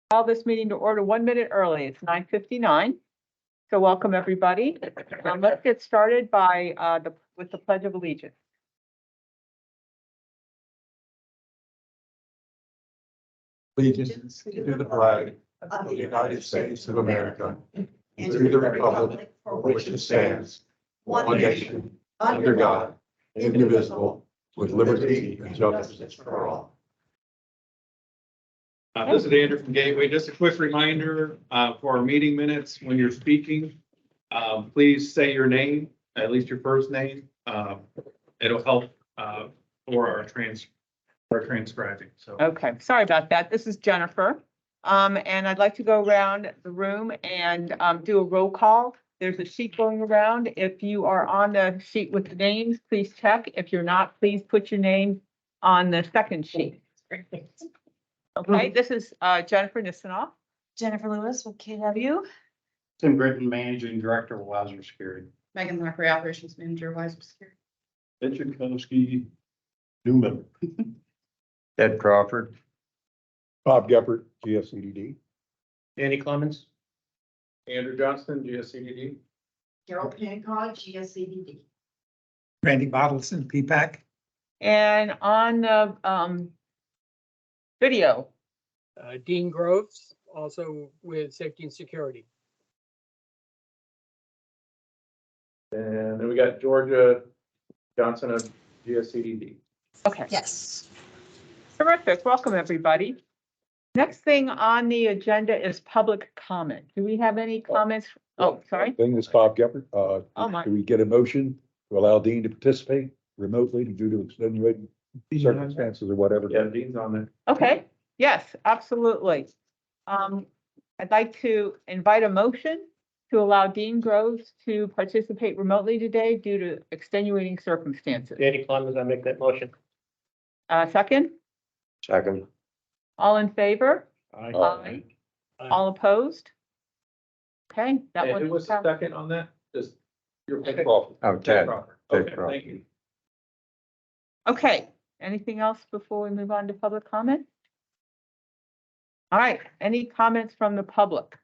Call this meeting to order 1 minute early. It's 9:59. So welcome, everybody. Let's get started with the Pledge of Allegiance. Allegiance to the flag of the United States of America and to the republic for which it stands, one nation, under God, indivisible, with liberty and justice for all. This is Andrew from Gateway. Just a quick reminder for our meeting minutes, when you're speaking, please say your name, at least your first name. It'll help for our transcribing. So, Okay, sorry about that. This is Jennifer. And I'd like to go around the room and do a roll call. There's a sheet going around. If you are on the sheet with the names, please check. If you're not, please put your name on the second sheet. Okay, this is Jennifer Nisanoff. Jennifer Lewis with KW. Tim Britton, Managing Director of Wiser Security. Megan Lockery, Operations Manager, Wiser Security. Richard Kowski, new member. Ed Crawford. Bob Geppert, GSCDD. Danny Clemens. Andrew Johnston, GSCDD. Carol Pancott, GSCDD. Randy Bottleson, PPAC. And on the video, Dean Groves, also with Safety and Security. And then we got Georgia Johnson of GSCDD. okay. Yes. Terrific. Welcome, everybody. Next thing on the agenda is public comment. Do we have any comments? Oh, sorry. Thing is Bob Geppert. Oh, my. Do we get a motion to allow Dean to participate remotely due to extenuating circumstances or whatever? Yeah, Dean's on there. Okay, yes, absolutely. I'd like to invite a motion to allow Dean Groves to participate remotely today due to extenuating circumstances. Danny Clemens, I make that motion. Second, Second. all in favor? Aye. All opposed? Okay, that And who was one. the second on that? Just your pick. Oh, Ted. Crawford. Ted Okay, Crawford. thank you. Okay, anything else before we move on to public comment? All right, any comments from the public?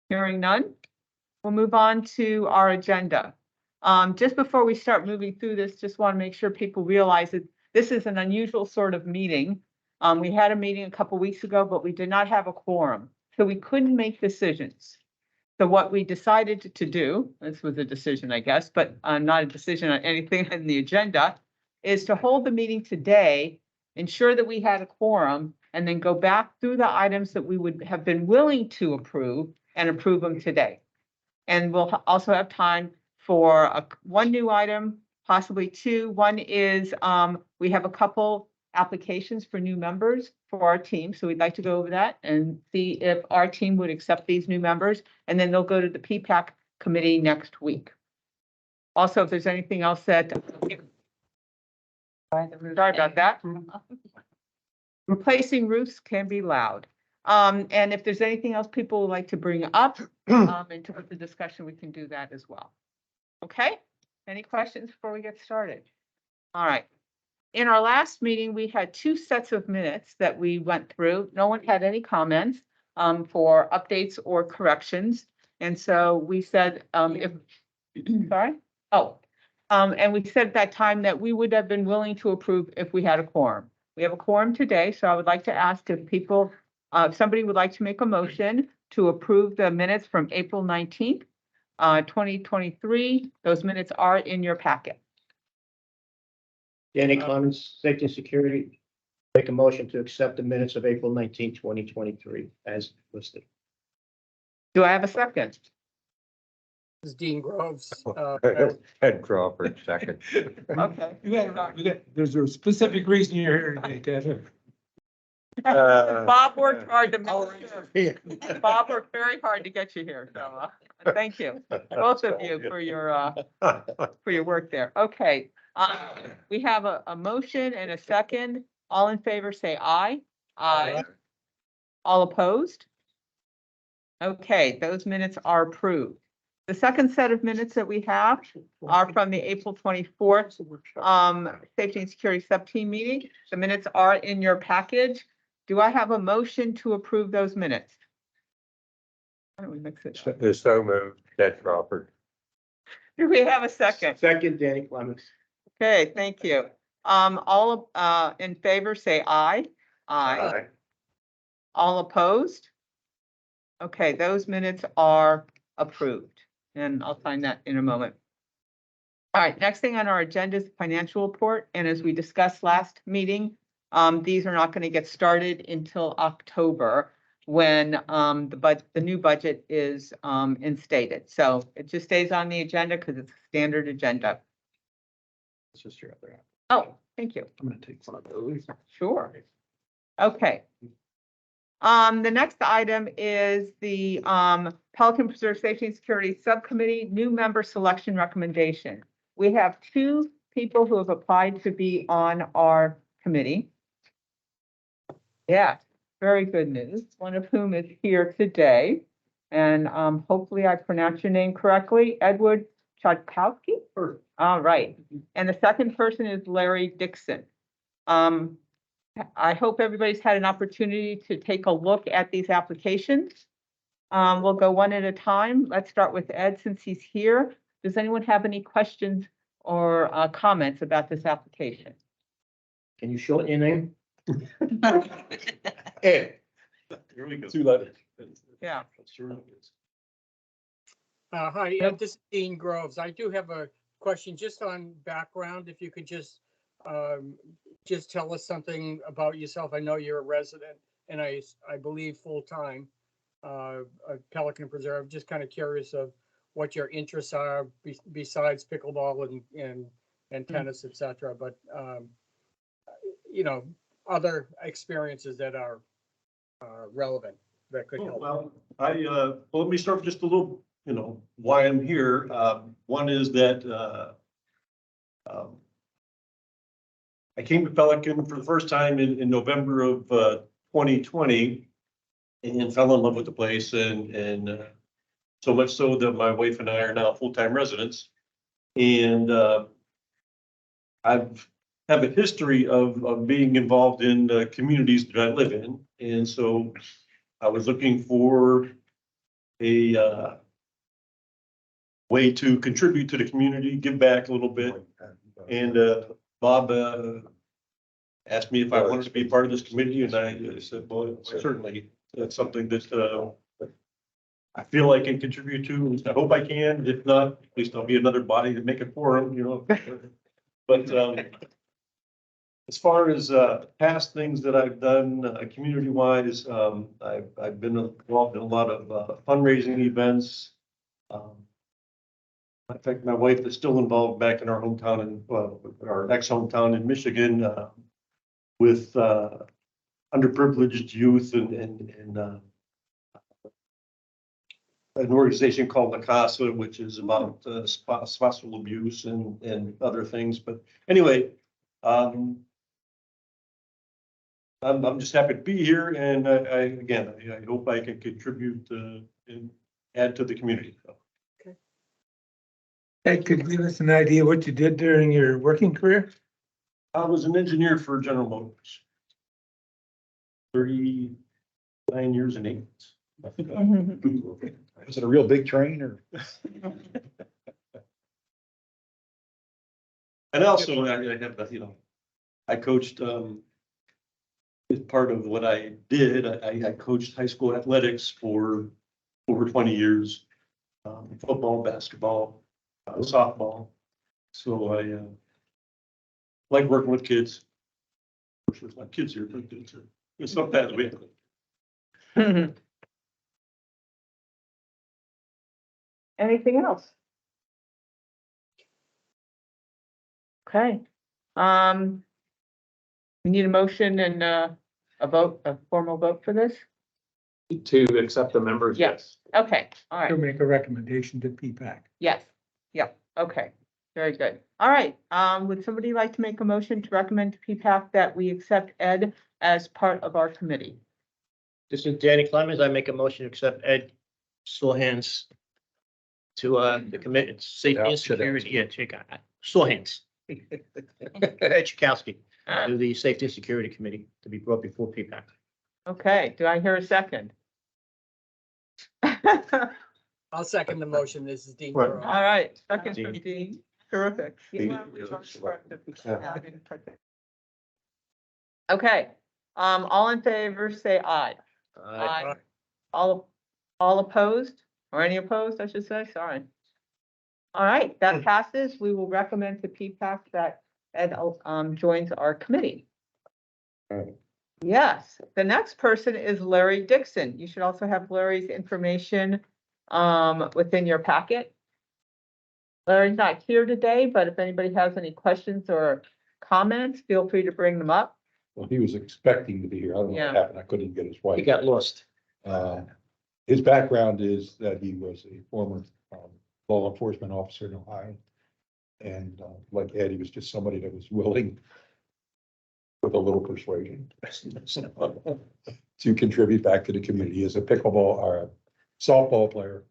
Hearing none, we'll move on to our agenda. Just before we start moving through this, just want to make sure people realize that this is an unusual sort of meeting. We had a meeting a couple weeks ago, but we did not have a quorum, so we couldn't make decisions. So what we decided to do, this was a decision, I guess, but not a decision on anything in the agenda, is to hold the meeting today, ensure that we had a quorum, and then go back through the items that we would have been willing to approve and approve them today. And we'll also have time for one new item, possibly two. One is we have a couple applications for new members for our team. So we'd like to go over that and see if our team would accept these new members. And then they'll go to the PPAC committee next week. Also, if there's anything else that, sorry about that. Replacing roofs can be loud. And if there's anything else people would like to bring up into the discussion, we can do that as well. Okay, any questions before we get started? All right. In our last meeting, we had two sets of minutes that we went through. No one had any comments for updates or corrections. And so we said, sorry? Oh, and we said at that time that we would have been willing to approve if we had a quorum. We have a quorum today, so I would like to ask if people, if somebody would like to make a motion to approve the minutes from April 19th, 2023. Those minutes are in your packet. Danny Clemens, Safety and Security, make a motion to accept the minutes of April 19, 2023 as listed. Do I have a second? This is Dean Groves. Ed Crawford, second. Okay. There's a specific reason you're here today, Ted. Bob worked hard to make sure. Bob worked very hard to get you here, so thank you, both of you, for your work there. Okay, we have a motion and a second. All in favor, say aye. Aye. All opposed? Okay, those minutes are approved. The second set of minutes that we have are from the April 24th Safety and Security Sub-Team meeting. The minutes are in your package. Do I have a motion to approve those minutes? Why don't we mix it up? So moved, Ted Crawford. Do we have a second? Second, Danny Clemens. Okay, thank you. All in favor, say aye. Aye. All opposed? Okay, those minutes are approved, and I'll sign that in a moment. All right, next thing on our agenda is the financial report, and as we discussed last meeting, these are not going to get started until October when the new budget is instated. So it just stays on the agenda because it's a standard agenda. It's just your other. Oh, thank you. I'm gonna take one of those. Sure. Okay. The next item is the Pelican Preserve Safety and Security Subcommittee new member selection recommendation. We have 2 people who have applied to be on our committee. Yeah, very good news. One of whom is here today. And hopefully I pronounced your name correctly, Edward Chodkowski? All right. And the second person is Larry Dixon. I hope everybody's had an opportunity to take a look at these applications. We'll go one at a time. Let's start with Ed since he's here. Does anyone have any questions or comments about this application? Can you shorten your name? Ed. Here we go. 2 letters. Yeah. Hi, Yep. this is Dean Groves. I do have a question just on background. If you could just tell us something about yourself. I know you're a resident and I believe full-time at Pelican Preserve. Just kind of curious of what your interests are besides pickleball and tennis, et cetera. But, you know, other experiences that are relevant that could help. Well, let me start with just a little, why I'm here. One is that I came to Pelican for the first time in November of 2020 and fell in love with the place and so much so that my wife and I are now full-time residents. And I have a history of being involved in communities that I live in. And so I was looking for a way to contribute to the community, give back a little bit. And Bob asked me if I wanted to be part of this committee, and I said, well, certainly, that's something that I feel I can contribute to. I hope I can. If not, at least I'll be another body to make it for them, But as far as past things that I've done community-wise, I've been involved in a lot of fundraising events. In fact, my wife is still involved back in our hometown, our ex-hometown in Michigan, with underprivileged youth and an organization called La Casa, which is about spousal abuse and other things. But anyway, I'm just happy to be here, and I hope I can contribute and add to the community. Ed, could you give us an idea what you did during your working career? I was an engineer for General Motors. 39 years and 8 months. Was it a real big train or? And also, I have, I coached, as part of what I did, I coached high school athletics for over 20 years, football, basketball, softball. So I like working with kids. Of course, there's not kids here, but it's not that way. Anything else? Okay. We need a motion and a formal vote for this? To accept the members? Yes. Okay, all right. To make a recommendation to PPAC. Yes, yep, okay, very good. All right, would somebody like to make a motion to recommend to PPAC that we accept Ed as part of our committee? This is Danny Clemens. I make a motion to accept Ed Slohan's to, the committee, safety Yeah, and security, yeah, sore hands. Chakowski, to the safety and security committee to be brought before PPAC. Okay, do I hear a second? I'll second the motion. This is Dean. Right. Burrow. All right, second from Dean. Dean, terrific. Dean. Okay, all in favor, say aye. Aye. All opposed, or any opposed, I should say, sorry. All right, that passes. We will recommend to PPAC that Ed, joins our committee. Alright. Yes, the next person is Larry Dixon. You should also have Larry's information, within your packet. Larry's not here today, but if anybody has any questions or comments, feel free to bring them up. Well, he was expecting to be here. I don't know Yeah. what happened. I couldn't get his He wife. got lost. His background is that he was a former law enforcement officer in Ohio. And like Ed, he was just somebody that was willing with a little persuasion to contribute back to the community as a pickleball or a softball player.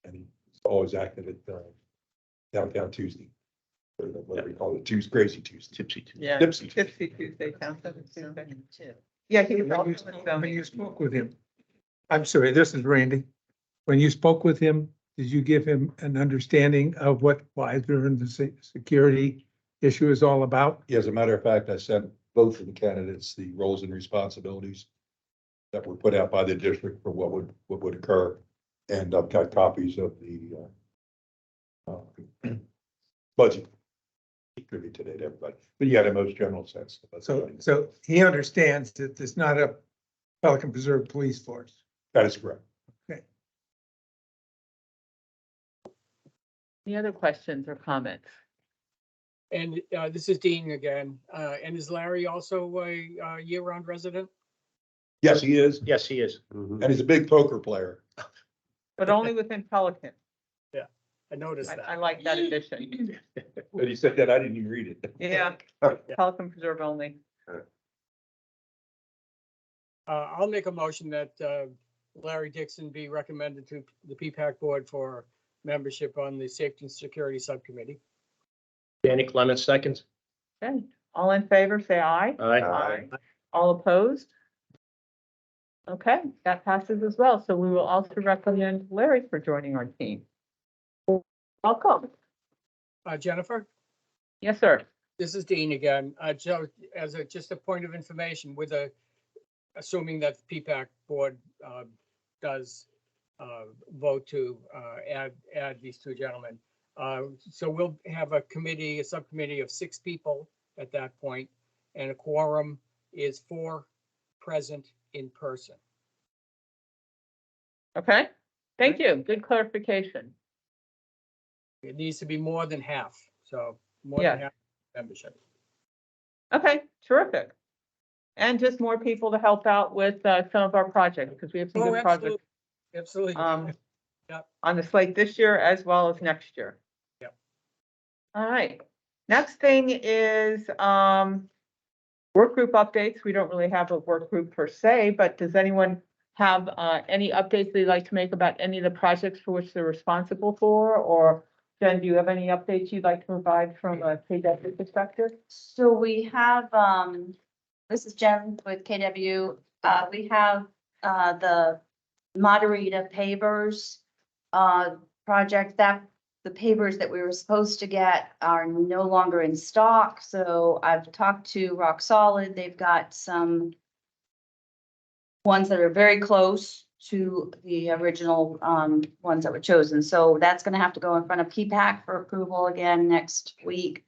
And he's always active at Downtown Tuesday. Or what we call it, Crazy Tuesday. Tipsy. Yeah. Tipsy. Tipsy Tuesday, Township Tuesday. Yeah, he was also with them. When you spoke with him, I'm sorry, this is Randy. When you spoke with him, did you give him an understanding of what Wiser and the security issue is all about? Yeah, as a matter of fact, I sent both of the candidates the roles and responsibilities that were put out by the district for what would occur. And I've got copies of the budget distributed today to everybody, but yeah, the most general sense. So he understands that it's not a Pelican Preserve police force. That is correct. Any other questions or comments? And this is Dean again. And is Larry also a year-round resident? Yes, he is, Yes, he is. and he's a big poker player. But only within Pelican. I noticed I that. like that addition. But he said that, I didn't even read it. Yeah, Pelican Preserve only. I'll make a motion that Larry Dixon be recommended to the PPAC board for membership on the Safety and Security Subcommittee. Danny Clements, seconds. Okay, all in favor, say aye. Aye. All opposed? Okay, that passes as well. So we will also recommend Larry for joining our team. Welcome. Jennifer, Yes, sir. this is Dean again. Joe, as just a point of information, assuming that the PPAC board does vote to add these two gentlemen. So we'll have a subcommittee of 6 people at that point, and a quorum is 4 present in person. Okay, thank you. Good clarification. It needs to be more than half, so more Yeah. than half membership. Okay, terrific. And just more people to help out with some of our projects, because we have some Oh, good projects absolutely. Yep. on the slate this year as well as next year. Yep. All right, next thing is work group updates. We don't really have a work group per se, but does anyone have any updates they'd like to make about any of the projects for which they're responsible for? Or Jen, do you have any updates you'd like to provide from a KW perspective? So we have, this is Jen with KW. We have, the Moderita pavers, project that the pavers that we were supposed to get are no longer in stock. So I've talked to Rock Solid. They've got some ones that are very close to the original, ones that were chosen. So that's gonna have to go in front of PPAC for approval again next week.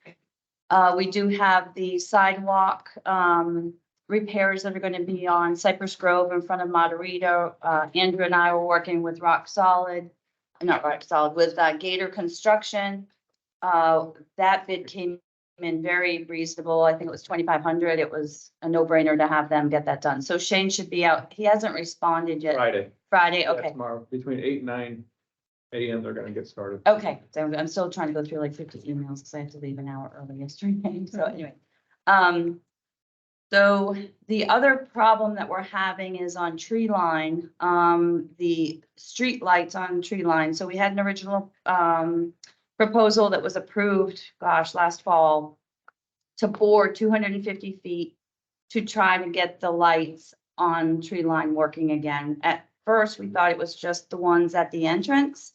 We do have the sidewalk, repairs that are gonna be on Cypress Grove in front of Moderita. Andrew and I were working with not Rock Solid, with Gator Construction. That bid came in very reasonable. I think it was 2,500. It was a no-brainer to have them get that done. So Shane should be out. He hasn't responded yet. Friday, Yeah, Oh, okay. Tomorrow, between 8 and 9 a.m. they're gonna get started. Okay, so I'm still trying to go through like 50 emails because I had to leave an hour early yesterday. So anyway, So the other problem that we're having is on tree line, the street lights on tree line. So we had an original, proposal that was approved, gosh, last fall to bore 250 feet to try to get the lights on tree line working again. At first, we thought it was just the ones at the entrance.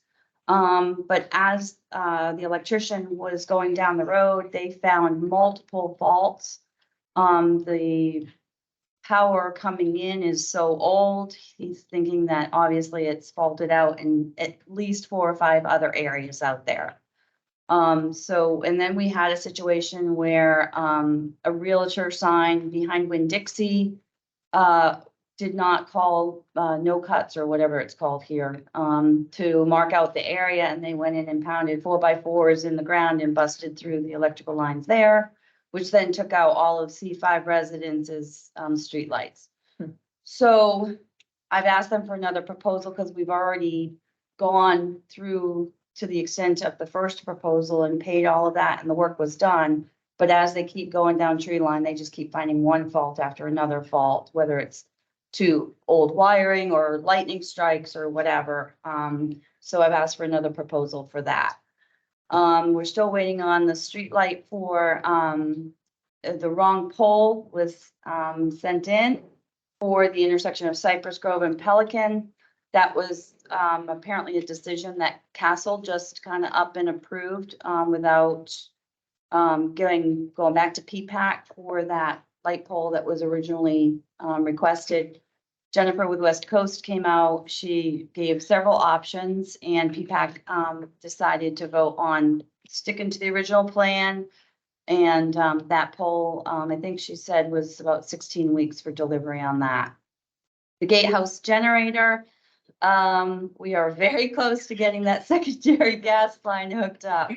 But as, the electrician was going down the road, they found multiple faults. The power coming in is so old, he's thinking that obviously it's faulted out in at least 4 or 5 other areas out there. So, and then we had a situation where, a realtor sign behind Winn-Dixie, did not call, no cuts or whatever it's called here, to mark out the area, and they went in and pounded 4x4s in the ground and busted through the electrical lines there, which then took out all of C5 residences, streetlights. So I've asked them for another proposal because we've already gone through to the extent of the first proposal and paid all of that, and the work was done. But as they keep going down tree line, they just keep finding one fault after another fault, whether it's to old wiring or lightning strikes or whatever. So I've asked for another proposal for that. We're still waiting on the street light for, the wrong pole was, sent in for the intersection of Cypress Grove and Pelican. That was, apparently a decision that Castle just kind of up and approved, without, going back to P-PAC for that light pole that was originally, requested. Jennifer with West Coast came out, she gave several options, and P-PAC, decided to vote on sticking to the original plan. And, that pole, I think she said was about 16 weeks for delivery on that. The gatehouse generator, we are very close to getting that secondary gas line hooked up.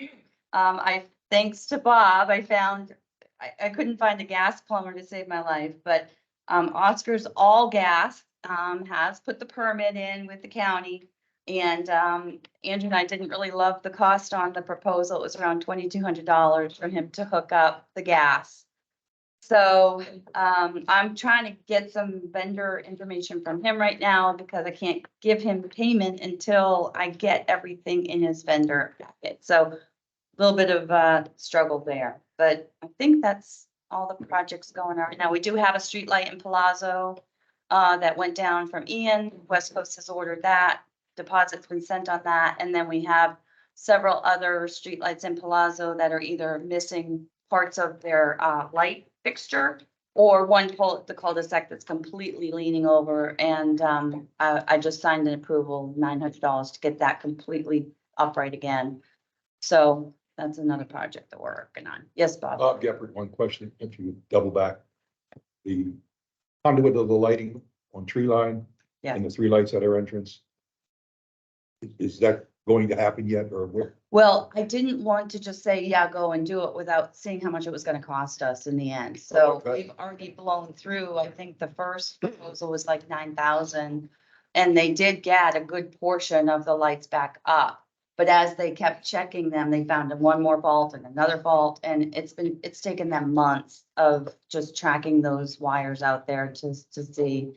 Thanks to Bob, I couldn't find a gas plumber to save my life, but, Oscar's All Gas, has put the permit in with the county. And, Andrew and I didn't really love the cost on the proposal. It was around $2,200 for him to hook up the gas. So, I'm trying to get some vendor information from him right now because I can't give him payment until I get everything in his vendor packet. So a little bit of struggle there, but I think that's all the projects going on right now. We do have a street light in Palazzo, that went down from Ian. West Coast has ordered that. Deposit's been sent on that. And then we have several other streetlights in Palazzo that are either missing parts of their, light fixture, or one pole at the cul-de-sac that's completely leaning over. And, I just signed an approval, $900 to get that completely upright again. So that's another project that we're working on. Yes, Bob? Bob Gephardt, one question, if you double back. The conduit of the lighting on tree line Yeah. and the 3 lights at our entrance. Is that going to happen yet, or where? Well, I didn't want to just say, yeah, go and do it without seeing how much it was gonna cost us in the end. So Okay. we've already blown through, I think the first proposal was like 9,000. And they did get a good portion of the lights back up. But as they kept checking them, they found one more fault and another fault. And it's taken them months of just tracking those wires out there to see.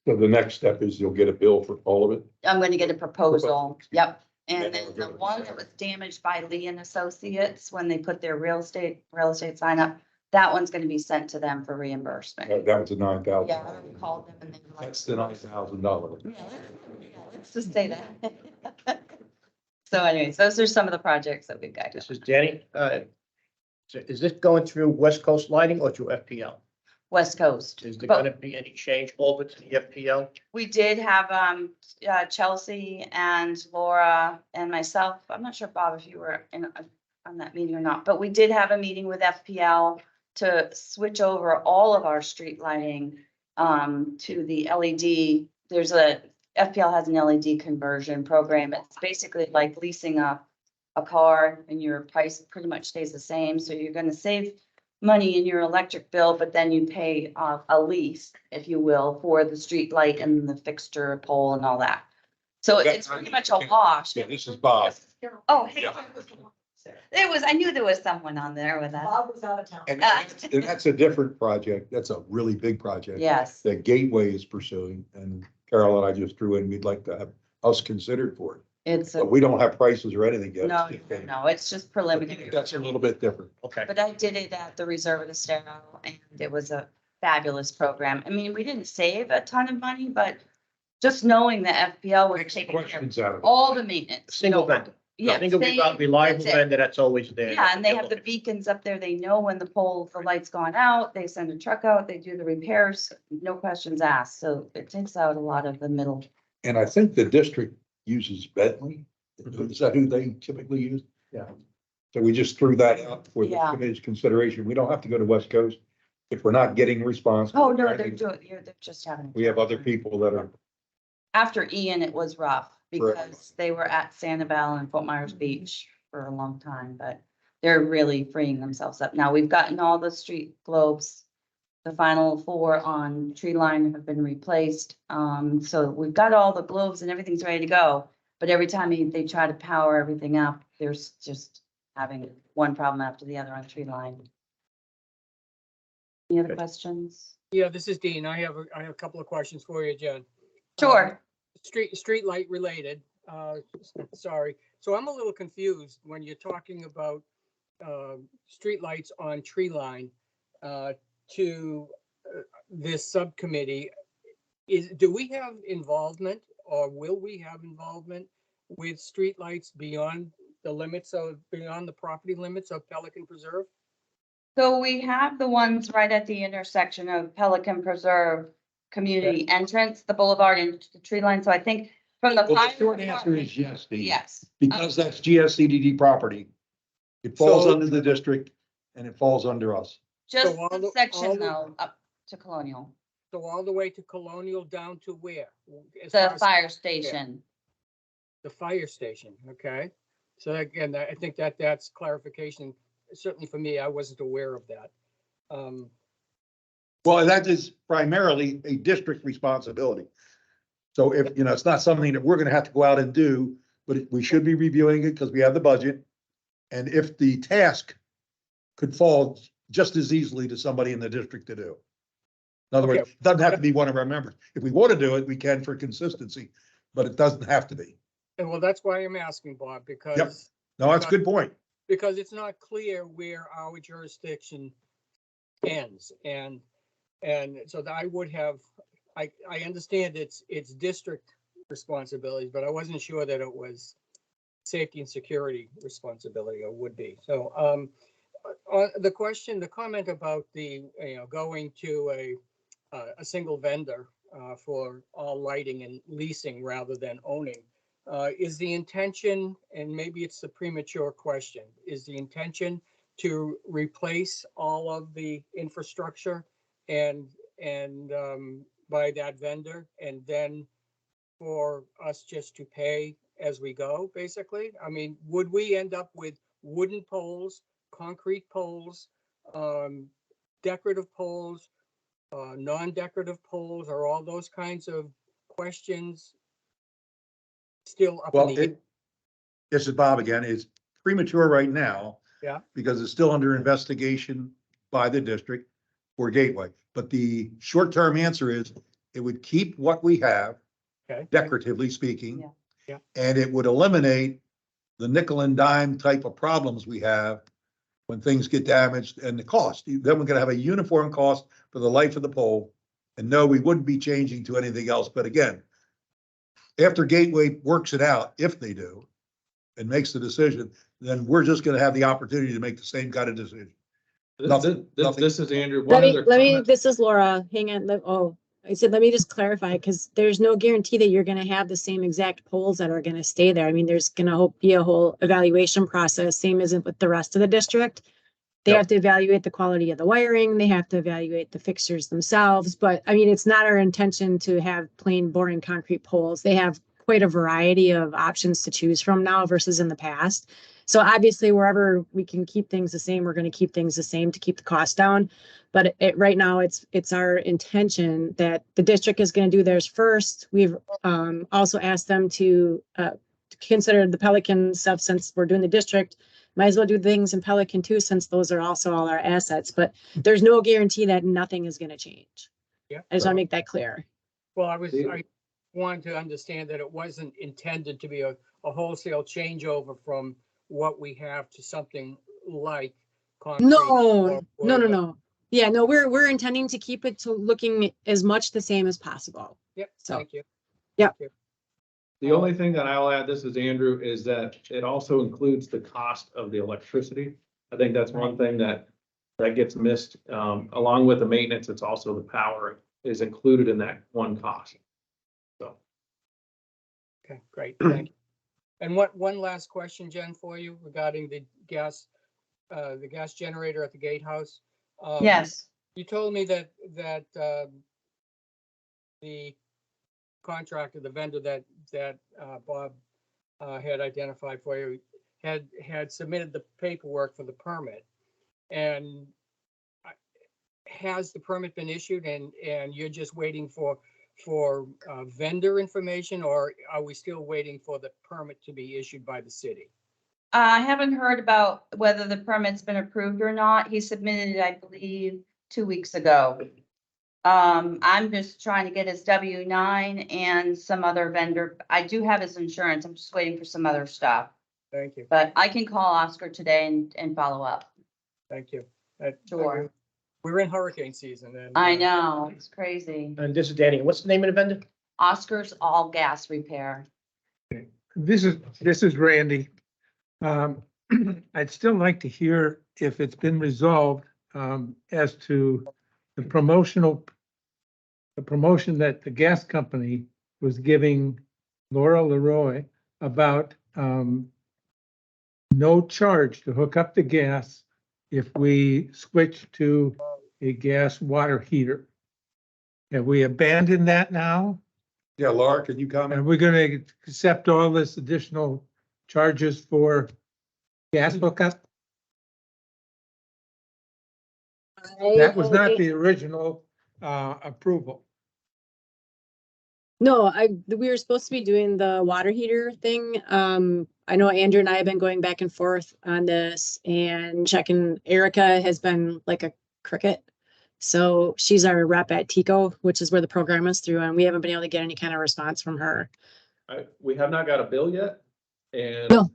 So the next step is you'll get a bill for all of it? I'm gonna get a proposal, yep. And Yeah, then we'll the go with one that. that was damaged by Lee and Associates, when they put their real estate sign up, that one's gonna be sent to them for reimbursement. That was a 9,000. Yeah, I already called them and they were like. That's the $9,000. Yeah, let's just say that. So anyways, those are some of the projects that we've got. This is Danny. So is this going through West Coast Lighting or through FPL? West Coast. Is there But- gonna be any change over to the FPL? We did have, Chelsea and Laura and myself. I'm not sure, Bob, if you were on that meeting or not, but we did have a meeting with FPL to switch over all of our street lighting, to the LED. FPL has an LED conversion program. It's basically like leasing a car, and your price pretty much stays the same. So you're gonna save money in your electric bill, but then you pay a lease, if you will, for the street light and the fixture pole and all that. So it's pretty much a wash. Yeah, this is Bob. Oh, hey. Yeah. I knew there was someone on there with us. Bob was out of town. And that's a different project. That's a really big project. Yes, That Gateway is pursuing, and Carol and I just threw in, we'd like to have us considered for it. it's, But we don't have prices or anything yet. no, no, it's just preliminary. That's a little bit different. Okay. But I did it at the Reserve of the Estero, and it was a fabulous program. I mean, we didn't save a ton of money, but just knowing that FPL was Takes taking care of questions out of it. all the maintenance. Single No- vendor. Yeah. Single same- reliable that's it. vendor that's always there. Yeah, and they have the beacons up there. They know when the light's gone out. They send a truck out, they do the repairs, no questions asked. So it takes out a lot of the middle. And I think the district uses Bentley. Is that who they typically use? Yeah. So we just threw that out for the Yeah. committee's consideration. We don't have to go to West Coast. If we're not getting a response. Oh, no, they're just having. We have other people that are, After Ian, it was rough Forever. because they were at Sanibel and Fort Myers Beach for a long time, but they're really freeing themselves up. Now, we've gotten all the street globes. The final 4 on tree line have been replaced. So we've got all the globes and everything's ready to go. But every time they try to power everything up, there's just having one problem after the other on tree line. Any other Okay. questions? Yeah, this is Dean. I have a couple of questions for you, Jen. Sure. Street light related, sorry. So I'm a little confused when you're talking about, street lights on tree line, to this subcommittee. Do we have involvement or will we have involvement with street lights beyond the property limits of Pelican Preserve? So we have the ones right at the intersection of Pelican Preserve Community Entrance, the boulevard and the tree line. So I think from the. well, the fire short answer department- is yes, Steve. Yes. Because that's GSCDD property. It falls So- under the district and it falls under us. Just all the the- all section the- though, up to Colonial, So all the way to Colonial down to where? As the far as fire station. The fire station, okay? So again, I think that's clarification, certainly for me, I wasn't aware of that. Well, that is primarily a district responsibility. So if, it's not something that we're gonna have to go out and do, but we should be reviewing it because we have the budget. And if the task could fall just as easily to somebody in the district to do. In other words, Okay. it doesn't have to be one of our members. If we want to do it, we can for consistency, but it doesn't have to be. And well, that's why I'm asking, Bob, because, No, that's a good point. because it's not clear where our jurisdiction ends. And so that I would have, I understand it's district responsibilities, but I wasn't sure that it was safety and security responsibility or would be. So, the comment about going to a single vendor for all lighting and leasing rather than owning, is the intention, and maybe it's a premature question, is the intention to replace all of the infrastructure and by that vendor, and then for us just to pay as we go, basically? I mean, would we end up with wooden poles, concrete poles, decorative poles, non-decorative poles, or all those kinds of questions still up in Well, the air? this is Bob again. It's premature right now. Yeah. Because it's still under investigation by the district for Gateway. But the short-term answer is it would keep what we have. Okay. Decoratively speaking. Yeah. Yeah. And it would eliminate the nickel and dime type of problems we have when things get damaged and the cost. Then we're gonna have a uniform cost for the life of the pole. And no, we wouldn't be changing to anything else. But again, after Gateway works it out, if they do, and makes the decision, then we're just gonna have the opportunity to make the same kind of decision. Nothing. This is Andrew. Let One me, other let me, comment. this is Laura. Hang on. I said, let me just clarify, because there's no guarantee that you're gonna have the same exact poles that are gonna stay there. I mean, there's gonna be a whole evaluation process, same as with the rest of the district. They Yep. have to evaluate the quality of the wiring, they have to evaluate the fixtures themselves, but I mean, it's not our intention to have plain boring concrete poles. They have quite a variety of options to choose from now versus in the past. So obviously, wherever we can keep things the same, we're gonna keep things the same to keep the cost down. But right now, it's our intention that the district is gonna do theirs first. We've also asked them to consider the Pelican stuff since we're doing the district. might as well do things in Pelican too, since those are also all our assets, but there's no guarantee that nothing is gonna change. Yeah. I just wanna make that clear. Well, I wanted to understand that it wasn't intended to be a wholesale changeover from what we have to something like concrete. No, or no, no, the- no. Yeah, no, we're intending to keep it to looking as much the same as possible. Yep, So, thank you. Yep. Thank you. The only thing that I'll add, this is Andrew, is that it also includes the cost of the electricity. I think that's one thing that gets missed. Along with the maintenance, it's also the power is included in that one cost. So. Okay, great, thank you. And one last question, Jen, for you regarding the gas generator at the gatehouse. Yes. You told me that the contractor, the vendor that Bob had identified for you had submitted the paperwork for the permit. And has the permit been issued and you're just waiting for vendor information, or are we still waiting for the permit to be issued by the city? I haven't heard about whether the permit's been approved or not. He submitted it, I believe, 2 weeks ago. I'm just trying to get his W-9 and some other vendor. I do have his insurance. I'm just waiting for some other stuff. Thank you, But I can call Oscar today and follow up. thank you. Sure. We're in hurricane season and. I know, it's crazy. And this is Danny. What's the name of the vendor? Oscar's All Gas Repair. This is Randy. I'd still like to hear if it's been resolved as to the promotion that the gas company was giving Laura Leroy about no charge to hook up the gas if we switch to a gas water heater. Have we abandoned that now? Yeah, Laura, can you comment? Are we gonna accept all this additional charges for gas hookup? That was not the original approval. No, we were supposed to be doing the water heater thing. I know Andrew and I have been going back and forth on this and checking. Erica has been like a cricket. So she's our rep at TICO, which is where the program is through, and we haven't been able to get any kind of response from her. We have not got a bill yet, and No.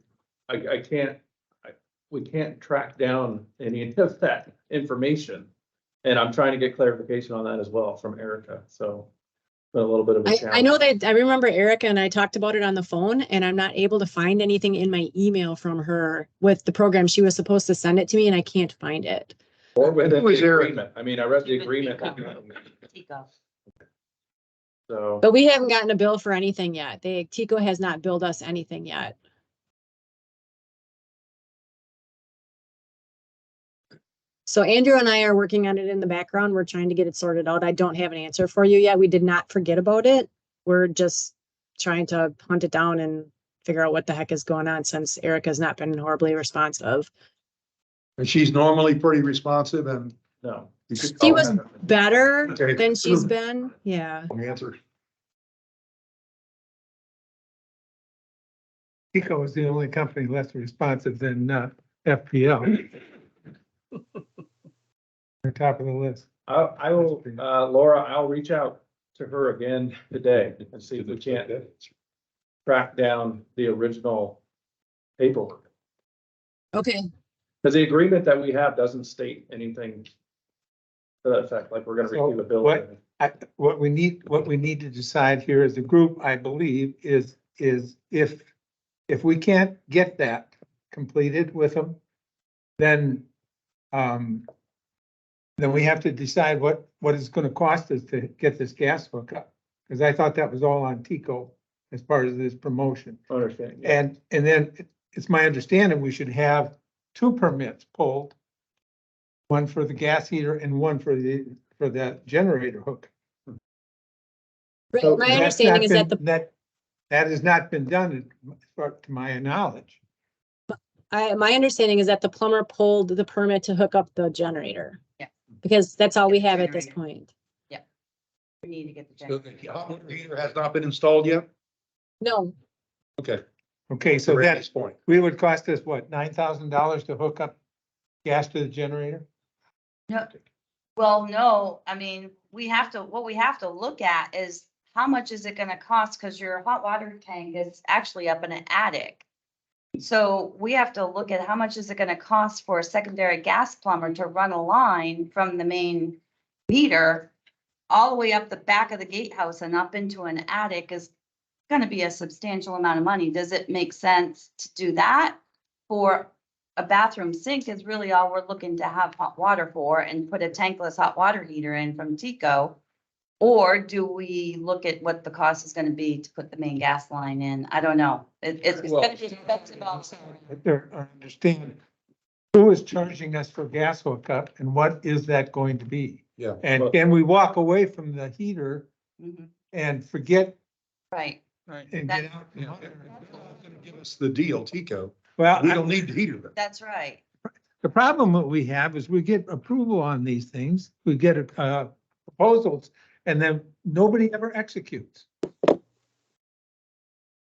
we can't track down any of that information. And I'm trying to get clarification on that as well from Erica, so. Been a little bit of a I challenge. know that I remember Erica and I talked about it on the phone, and I'm not able to find anything in my email from her with the program. She was supposed to send it to me and I can't find it. Or with Who is the Eric? agreement, I mean, I read the agreement. Tico. So, But we haven't gotten a bill for anything yet. TICO has not billed us anything yet. So Andrew and I are working on it in the background. We're trying to get it sorted out. I don't have an answer for you yet. We did not forget about it. We're just trying to hunt it down and figure out what the heck is going on since Erica's not been horribly responsive. And she's normally pretty responsive and. no. She was better Okay. than she's been. Yeah. Answer. Pico was the only company less responsive than FPL. They're top of the list. I will, Laura, I'll reach out to her again today and see if we can't track down the original paperwork. Okay. Because the agreement that we have doesn't state anything to that effect, like we're gonna So receive a bill. What we need to decide here as a group, I believe, is if we can't get that completed with them, then we have to decide what it's gonna cost us to get this gas hookup. Because I thought that was all on TICO as part of this promotion. Understand, yeah. And then it's my understanding we should have 2 permits pulled. One for the gas heater and one for that generator hook. So My that's understanding not is that been- that has not been done to my knowledge. my understanding is that the plumber pulled the permit to hook up the generator. Yeah. Because that's all we have at this point. We need to get the. So the hot water heater has not been installed yet? No, Okay. Okay, so To that Randy's point. we would cost us what, $9,000 to hook up gas to the generator? No, well, no, I mean, what we have to look at is how much is it gonna cost? Cause your hot water tank is actually up in an attic. So we have to look at how much is it gonna cost for a secondary gas plumber to run a line from the main meter all the way up the back of the gatehouse and up into an attic is gonna be a substantial amount of money. Does it make sense to do that? For a bathroom sink is really all we're looking to have hot water for and put a tankless hot water heater in from Tico? Or do we look at what the cost is gonna be to put the main gas line in? I don't know. It's gonna be expensive also. I understand who is charging us for gas hookup and what is that going to be? Yeah. And can we walk away from the heater Mhm. and forget Right. and get out? Yeah. Give us the deal, Tico. Well, We don't need the heater then. That's right. the problem that we have is we get approval on these things, we get proposals, and then nobody ever executes.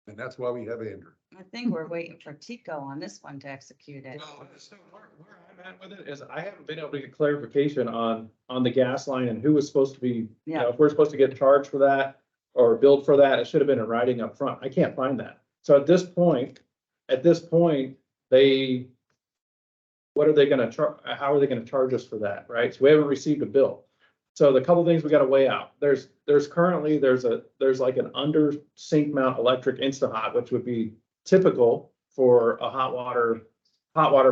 And that's why we have Andrew. I think we're waiting for Tico on this one to execute it. Well, so where I'm at with it is I haven't been able to get clarification on the gas line and who was supposed to be, you Yeah. know, if we're supposed to get charged for that or billed for that, it should have been in writing up front. I can't find that. So at this point, what are they gonna charge, how are they gonna charge us for that, right? So we haven't received a bill. So the couple things we gotta weigh out, there's currently, there's like an under sink mount electric Instahot, which would be typical for a hot water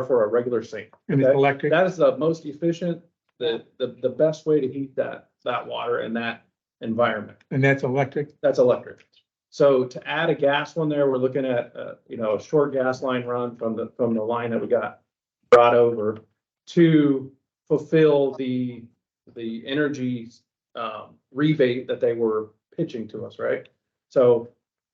for a regular sink. And it's Okay? electric. That is the most efficient, the best way to heat that water in that environment. And that's electric. That's electric. So to add a gas one there, we're looking at, a short gas line run from the line that we got brought over to fulfill the energy rebate that they were pitching to us, right? So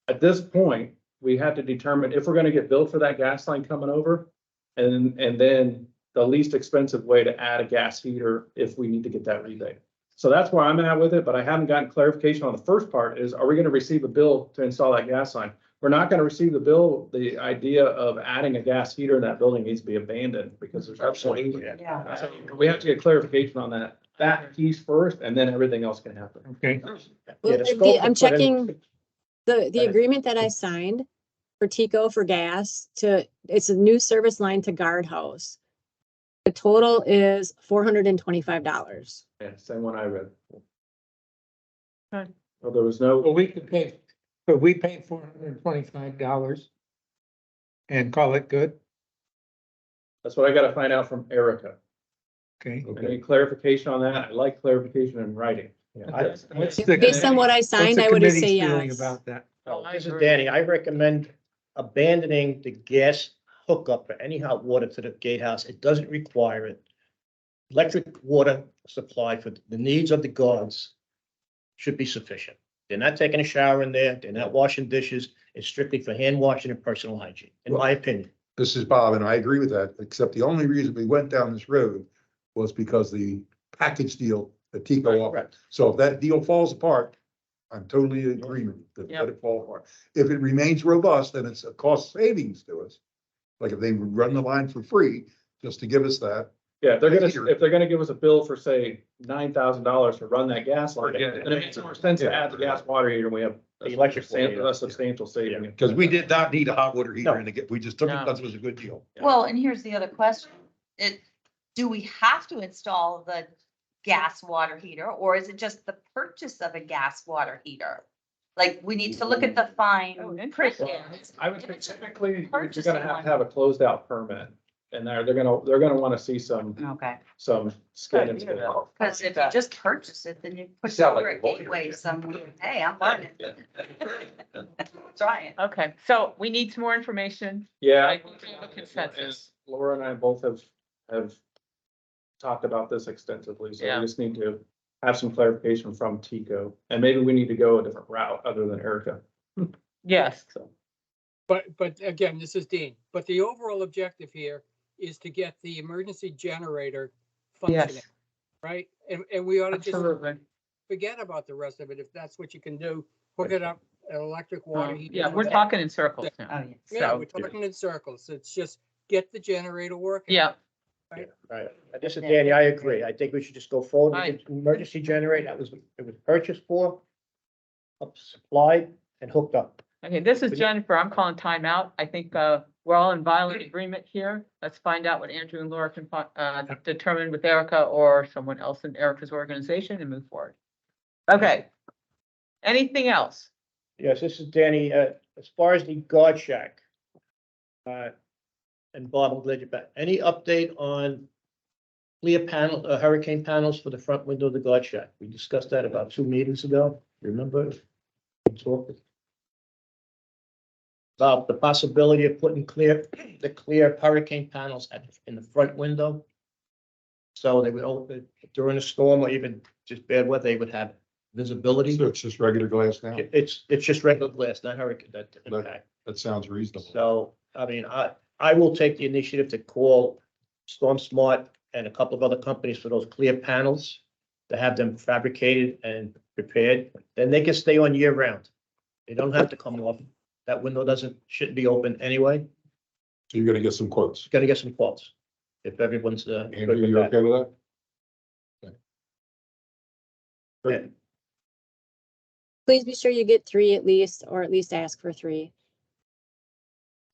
at this point, we have to determine if we're gonna get billed for that gas line coming over. And then the least expensive way to add a gas heater if we need to get that rebate. So that's where I'm at with it, but I haven't gotten clarification on the first part is, are we gonna receive a bill to install that gas line? We're not gonna receive the bill. The idea of adding a gas heater in that building needs to be abandoned because there's absolutely. Yeah. So we have to get clarification on that piece first, and then everything else can happen. Okay, Well, the scope to I'm put in- checking the agreement that I signed for Tico for gas it's a new service line to guardhouse. The total is $425. Yeah, same one I read. Okay. Well, there was no, well, we paid $425 and call it good, that's what I gotta find out from Erica. okay? I need clarification on that. I like clarification in writing. What's the- Based on what I what's signed, the I would just committee's say feeling yes. about that? Oh, I This is agree. Danny. I recommend abandoning the gas hookup for any hot water to the gatehouse. It doesn't require it. Electric water supply for the needs of the guards should be sufficient. They're not taking a shower in there. They're not washing dishes. It's strictly for hand washing and personal hygiene, in my opinion. This is Bob, and I agree with that, except the only reason we went down this road was because the package deal that Tico offered. Correct. So if that deal falls apart, I'm totally in agreement that let it fall apart. If it remains robust, then it's a cost savings to us. Like if they run the line for free, just to give us that. Yeah, if they're gonna give us a bill for, say, $9,000 to run that gas line, then it makes more sense to add the gas water heater, and we have The electric water. a substantial saving. Because we did not need a hot water heater No. and again, we just took it No. because it was a good deal. Well, and here's the other question. Do we have to install the gas water heater or is it just the purchase of a gas water heater? Like, we need to look at the Oh, fine print. interesting. I would say typically, you're Purchasing gonna have one. to have a closed out permit. And they're gonna wanna see some Okay, skin and skin. because if you just purchase it, then you put it sound over like a a lawyer. gateway somewhere. Hey, I'm learning. Try it. Okay, so we need some more information. Yeah. I think we have a consensus. And Laura and I both have talked about this extensively, so Yeah. we just need to have some clarification from Tico. And maybe we need to go a different route other than Erica. Yes, So, But again, this is Dean, but the overall objective here is to get the emergency generator functioning, yes, right? And we ought to just absolutely. forget about the rest of it. If that's what you can do, hook it up electric, water. heat, Yeah, and we're that. talking in circles now. Oh, yes. Yeah, So, we're talking in circles. It's just get the generator working. yeah, Right. This is Danny, I agree. I think we should just go forward with Right. the emergency generator. It was purchased for, supplied and hooked up. okay, this is Jennifer. I'm calling timeout. I think, we're all in violent agreement here. Let's find out what Andrew and Laura can, determine with Erica or someone else in Erica's organization and move forward. Okay. Anything else? Yes, this is Danny. As far as the guard shack. And Bob, I'm glad you're back. Any update on clear panel, hurricane panels for the front window of the guard shack? We discussed that about 2 meetings ago. Remember? We talked about the possibility of putting the clear hurricane panels in the front window. So they would open during a storm or even just bad weather, they would have visibility. So it's just regular glass now? It's just regular glass, not hurricane, that impact. That sounds reasonable. So, I mean, I will take the initiative to call Storm Smart and a couple of other companies for those clear panels to have them fabricated and prepared. Then they can stay on year round. They don't have to come off. That window shouldn't be open anyway. So you're gonna get some quotes. Gonna get some quotes. If everyone's, good Andrew, with you that. okay with that? Great. Please be sure you get 3 at least, or at least ask for 3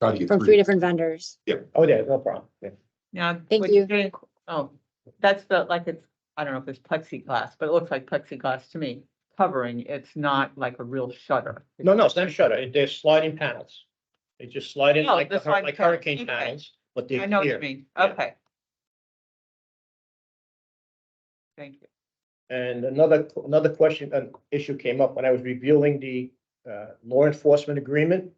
Try to get from 3 different vendors. Oh, yeah, no problem. Yeah. Now. Thank what you. you're getting- Oh, that's like it's, I don't know if it's plexiglass, but it looks like plexiglass to me, covering. It's not like a real shutter. No, it's not a shutter. They're sliding panels. They just slide in Oh, like the sliding panels. hurricane Okay. panels, but I they're know what you clear. mean. Yeah. Okay. Thank you. And another question, an issue came up when I was reviewing the law enforcement agreement.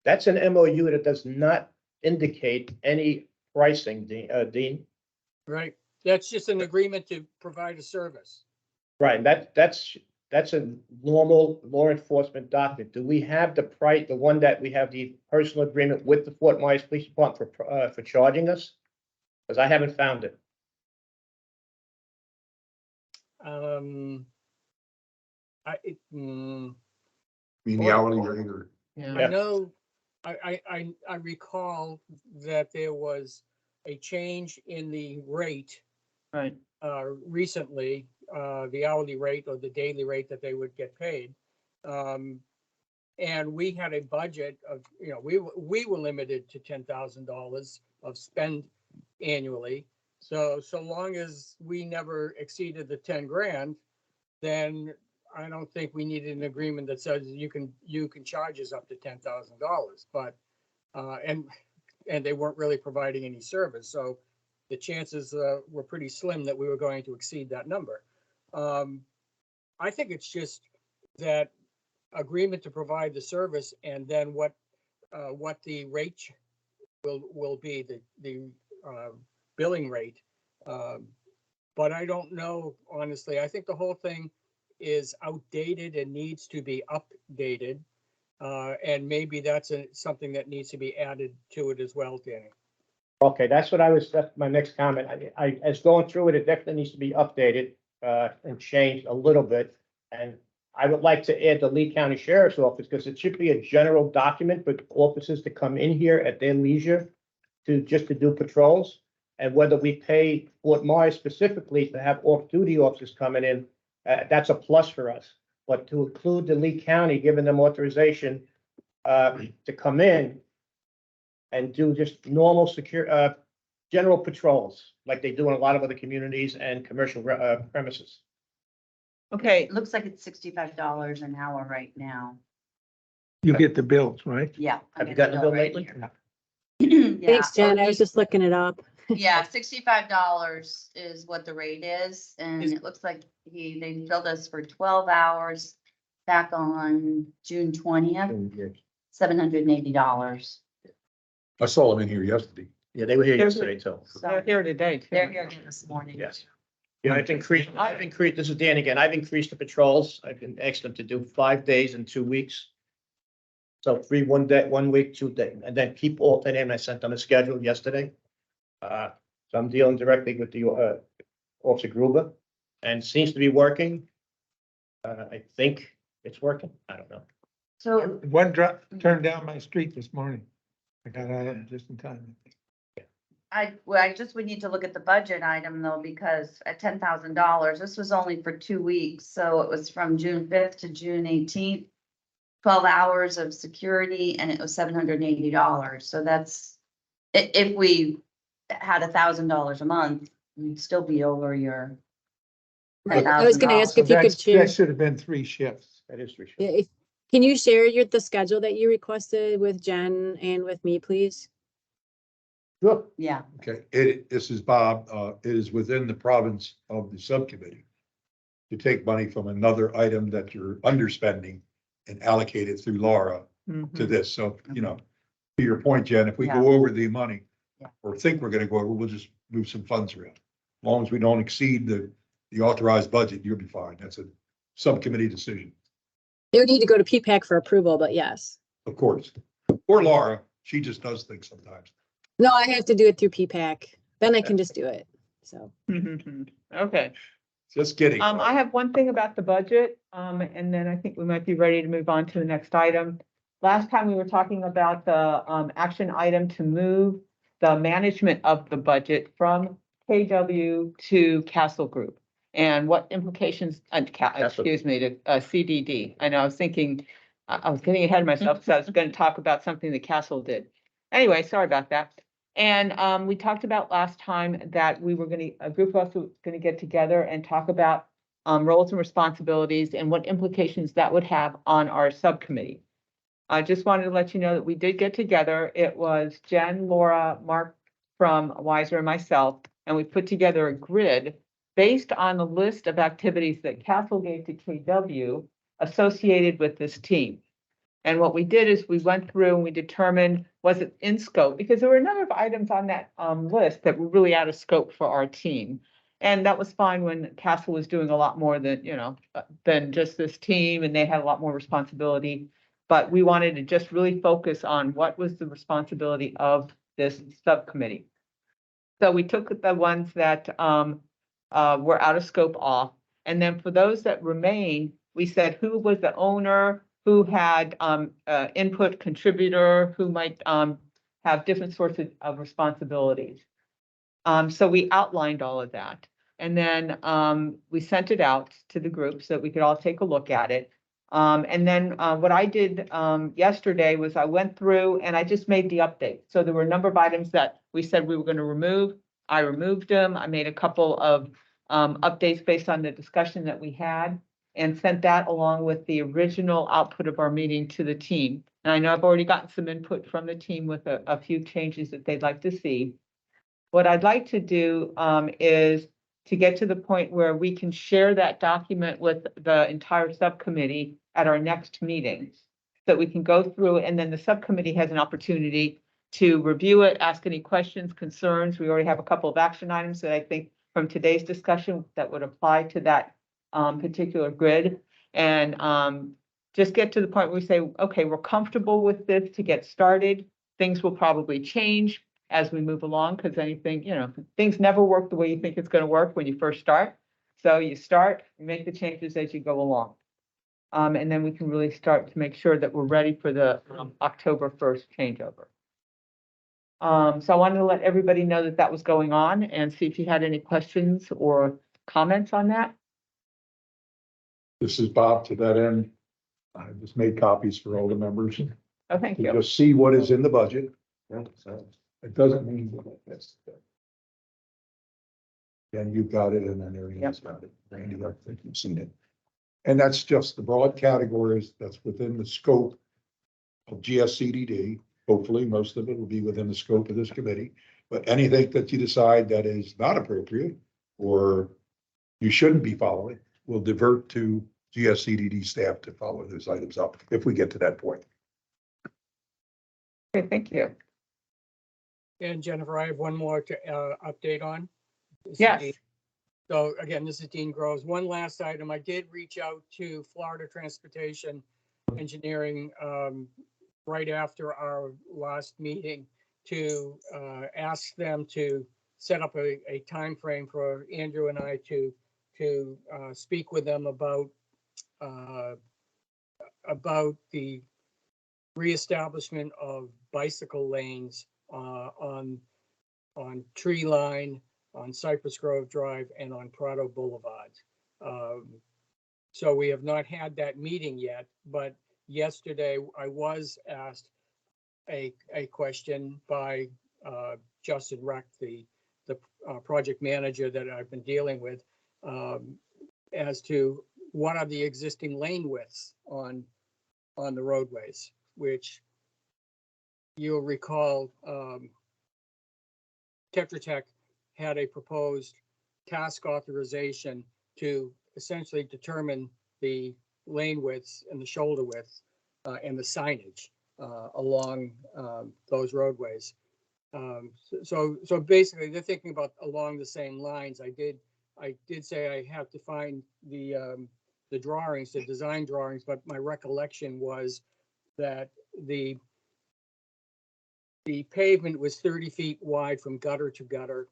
That's an MOU that does not indicate any pricing, Dean. Right. That's just an agreement to provide a service. Right, that's a normal law enforcement document. Do we have the price, the one that we have the personal agreement with the Fort Myers Police Department for charging us? Because I haven't found it. Mean the hourly or either. Yeah. I know, I recall that there was a change in the rate Right. recently, the hourly rate or the daily rate that they would get paid. And we had a budget of, we were limited to $10,000 of spend annually. So long as we never exceeded the 10 grand, then I don't think we needed an agreement that says you can charge us up to $10,000. But and they weren't really providing any service, so the chances were pretty slim that we were going to exceed that number. I think it's just that agreement to provide the service, and then what the rate will be, the billing rate. But I don't know, honestly. I think the whole thing is outdated and needs to be updated. And maybe that's something that needs to be added to it as well, Danny. Okay, that's my next comment. I as going through it, it definitely needs to be updated and changed a little bit. And I would like to add the Lee County Sheriff's Office, because it should be a general document for officers to come in here at their leisure to do patrols. And whether we pay Fort Myers specifically to have off-duty officers coming in, that's a plus for us. But to include the Lee County, giving them authorization to come in and do just normal general patrols like they do in a lot of other communities and commercial premises. Okay, It looks like it's $65 an hour right now. You get the bills, right? Yeah. Have you gotten the bill lately? Thanks, Jen. I was just looking it up. Yeah, $65 is what the rate is, and it looks like they billed us for 12 hours back on June 20th, $780. I saw them in here yesterday. Yeah, they were here yesterday too. they're here today too. They're here this morning. Yes. Yeah, I've increased, this is Dan again, I've increased the patrols. I've been asked them to do 5 days in 2 weeks. So 3 1 day, 1 week, 2 days, and then keep alternating. I sent them a schedule yesterday. So I'm dealing directly with the Officer Gruber, and seems to be working. I think it's working. I don't know. So One drop, turned down my street this morning. I got out of it just in time. I just would need to look at the budget item though, because at $10,000, this was only for 2 weeks. So it was from June 5th to June 18th. 12 hours of security and it was $780. So that's, if we had $1,000 a month, you'd still be over your. I was gonna ask So if you could share. that should have been 3 shifts. That is for sure. Yeah, can you share the schedule that you requested with Jen and with me, please? Sure. Yeah, Okay, this is Bob. It is within the province of the subcommittee to take money from another item that you're underspending and allocate it through Laura to Mhm. this. So, you know, to your point, Jen, if we go over the money Yeah. or think we're gonna go over, we'll just move some funds around. As long as we don't exceed the authorized budget, you'll be fine. That's a subcommittee decision, They would need to go to P-PAC for approval, but yes. of course. Or Laura, she just does things sometimes. No, I have to do it through P-PAC. Then I can just do it. So. Okay. Just kidding. I have one thing about the budget, and then I think we might be ready to move on to the next item. Last time we were talking about the, action item to move the management of the budget from KW to Castle Group. And what implications, excuse me, to, CDD. I know, I was thinking, I was getting ahead of myself because I was going to talk about something that Castle did. Anyway, sorry about that. And we talked about last time that we were a group of us was gonna get together and talk about roles and responsibilities and what implications that would have on our subcommittee. I just wanted to let you know that we did get together. It was Jen, Laura, Mark from Wiser and myself, and we put together a grid based on the list of activities that Castle gave to KW associated with this team. And what we did is we went through and we determined, was it in scope? Because there were a number of items on that list that were really out of scope for our team. And that was fine when Castle was doing a lot more than, than just this team, and they had a lot more responsibility. But we wanted to just really focus on what was the responsibility of this subcommittee. So we took the ones that were out of scope off. And then for those that remained, we said who was the owner, who had input contributor, who might have different sorts of responsibilities. So we outlined all of that. And then we sent it out to the group so that we could all take a look at it. And then what I did yesterday was I went through and I just made the update. So there were a number of items that we said we were going to remove. I removed them. I made a couple of updates based on the discussion that we had and sent that along with the original output of our meeting to the team. And I know I've already gotten some input from the team with a few changes that they'd like to see. What I'd like to do is to get to the point where we can share that document with the entire subcommittee at our next meeting. So that we can go through and then the subcommittee has an opportunity to review it, ask any questions, concerns. We already have a couple of action items that I think from today's discussion that would apply to that particular grid. And just get to the point where we say, okay, we're comfortable with this to get started. Things will probably change as we move along, because anything, things never work the way you think it's going to work when you first start. So you start, you make the changes as you go along. And then we can really start to make sure that we're ready for the October 1st changeover. So I wanted to let everybody know that that was going on and see if you had any questions or comments on that. This is Bob to that end. I just made copies for all the members Oh, thank to you. just see what is in the budget. So it doesn't mean that's. And you've got it and then everyone's got it. Randy, I think you've seen it. And that's just the broad categories that's within the scope of GSCDD. Hopefully, most of it will be within the scope of this committee. But anything that you decide that is not appropriate or you shouldn't be following will divert to GSCDD staff to follow those items up if we get to that point. Okay, thank you. And Jennifer, I have one more to update on. This is Yes. Dean. So again, this is Dean Groves. One last item. I did reach out to Florida Transportation Engineering right after our last meeting to ask them to set up a time frame for Andrew and I to speak with them about the reestablishment of bicycle lanes on Tree Line, on Cypress Grove Drive, and on Prado Boulevard. So we have not had that meeting yet, but yesterday I was asked a question by Justin Reck, the project manager that I've been dealing with, as to what are the existing lane widths on the roadways, which you'll recall, Tetra Tech had a proposed task authorization to essentially determine the lane widths and the shoulder width and the signage along those roadways. So basically, they're thinking about along the same lines. I did say I have to find the drawings, the design drawings, but my recollection was that the pavement was 30 feet wide from gutter to gutter,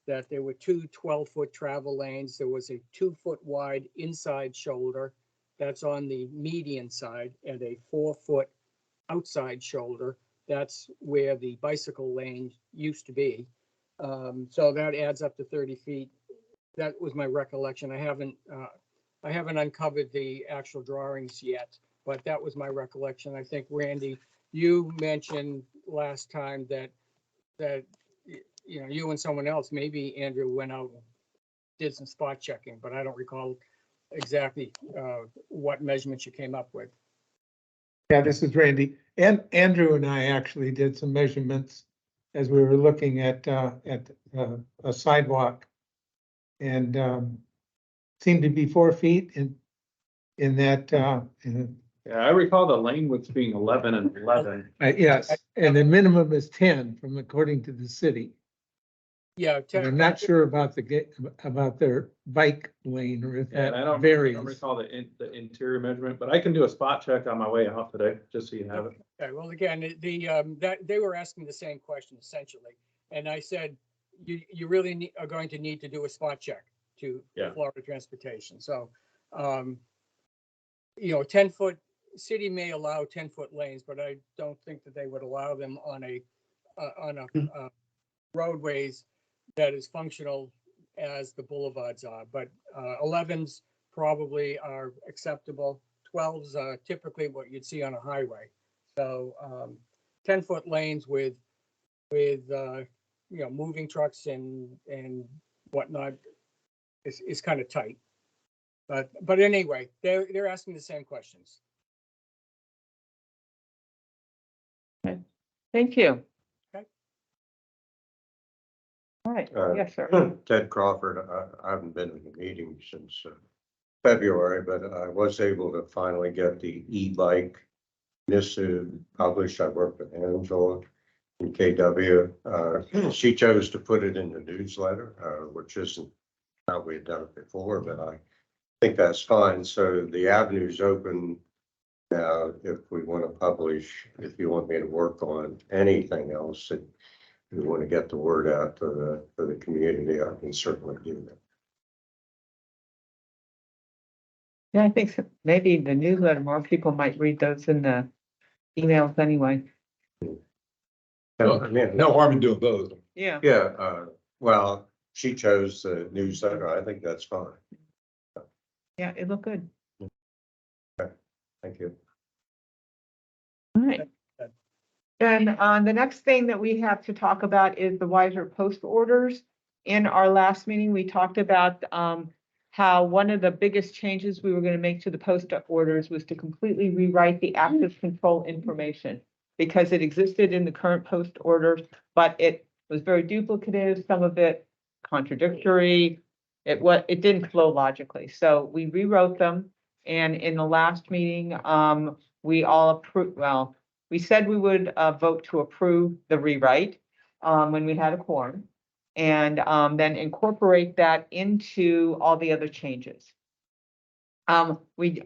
that there were two 12-foot travel lanes. There was a 2-foot wide inside shoulder that's on the median side, and a 4-foot outside shoulder. That's where the bicycle lane used to be. So that adds up to 30 feet. That was my recollection. I haven't uncovered the actual drawings yet, but that was my recollection. I think, Randy, you mentioned last time that you know, you and someone else, maybe Andrew, went out and did some spot checking, but I don't recall exactly what measurements you came up with. Yeah, this is Randy. And Andrew and I actually did some measurements as we were looking at a sidewalk. And seemed to be 4 feet in that, Yeah, I recall the lane widths being 11 and 11. yes, and the minimum is 10 from according to the city. Yeah. And I'm not sure about about their bike lane or if And I that don't varies. recall the interior measurement, but I can do a spot check on my way out today, just so you have it. Okay, well, again, that they were asking the same question essentially, and I said, you really are going to need to do a spot check to Yeah. Florida Transportation. So, you know, 10-foot, city may allow 10-foot lanes, but I don't think that they would allow them on a roadways that is functional as the boulevards are. But 11s probably are acceptable. 12s are typically what you'd see on a highway. So 10-foot lanes with you know, moving trucks and whatnot is kind of tight. But anyway, they're asking the same questions. Thank you. Okay. All right, yes, sir. Ted Crawford, I haven't been in the meeting since February, but I was able to finally get the e-bike missive published. I worked with Angela in KW. She chose to put it in the newsletter, which isn't how we had done it before, but I think that's fine. So the avenue's open now if we want to publish, if you want me to work on anything else that you want to get the word out to the community, I can certainly do that. Yeah, I think so. Maybe the newsletter, more people might read those in the emails anyway. No harm in doing both. Yeah. Yeah, well, she chose the newsletter. I think that's fine. Yeah, it looked good. Thank you. All right. And the next thing that we have to talk about is the Wiser post orders. In our last meeting, we talked about how one of the biggest changes we were going to make to the post orders was to completely rewrite the access control information, because it existed in the current post orders, but it was very duplicative, some of it contradictory. It didn't flow logically. So we rewrote them. And in the last meeting, we all approved, well, we said we would vote to approve the rewrite when we had a quorum, and then incorporate that into all the other changes. We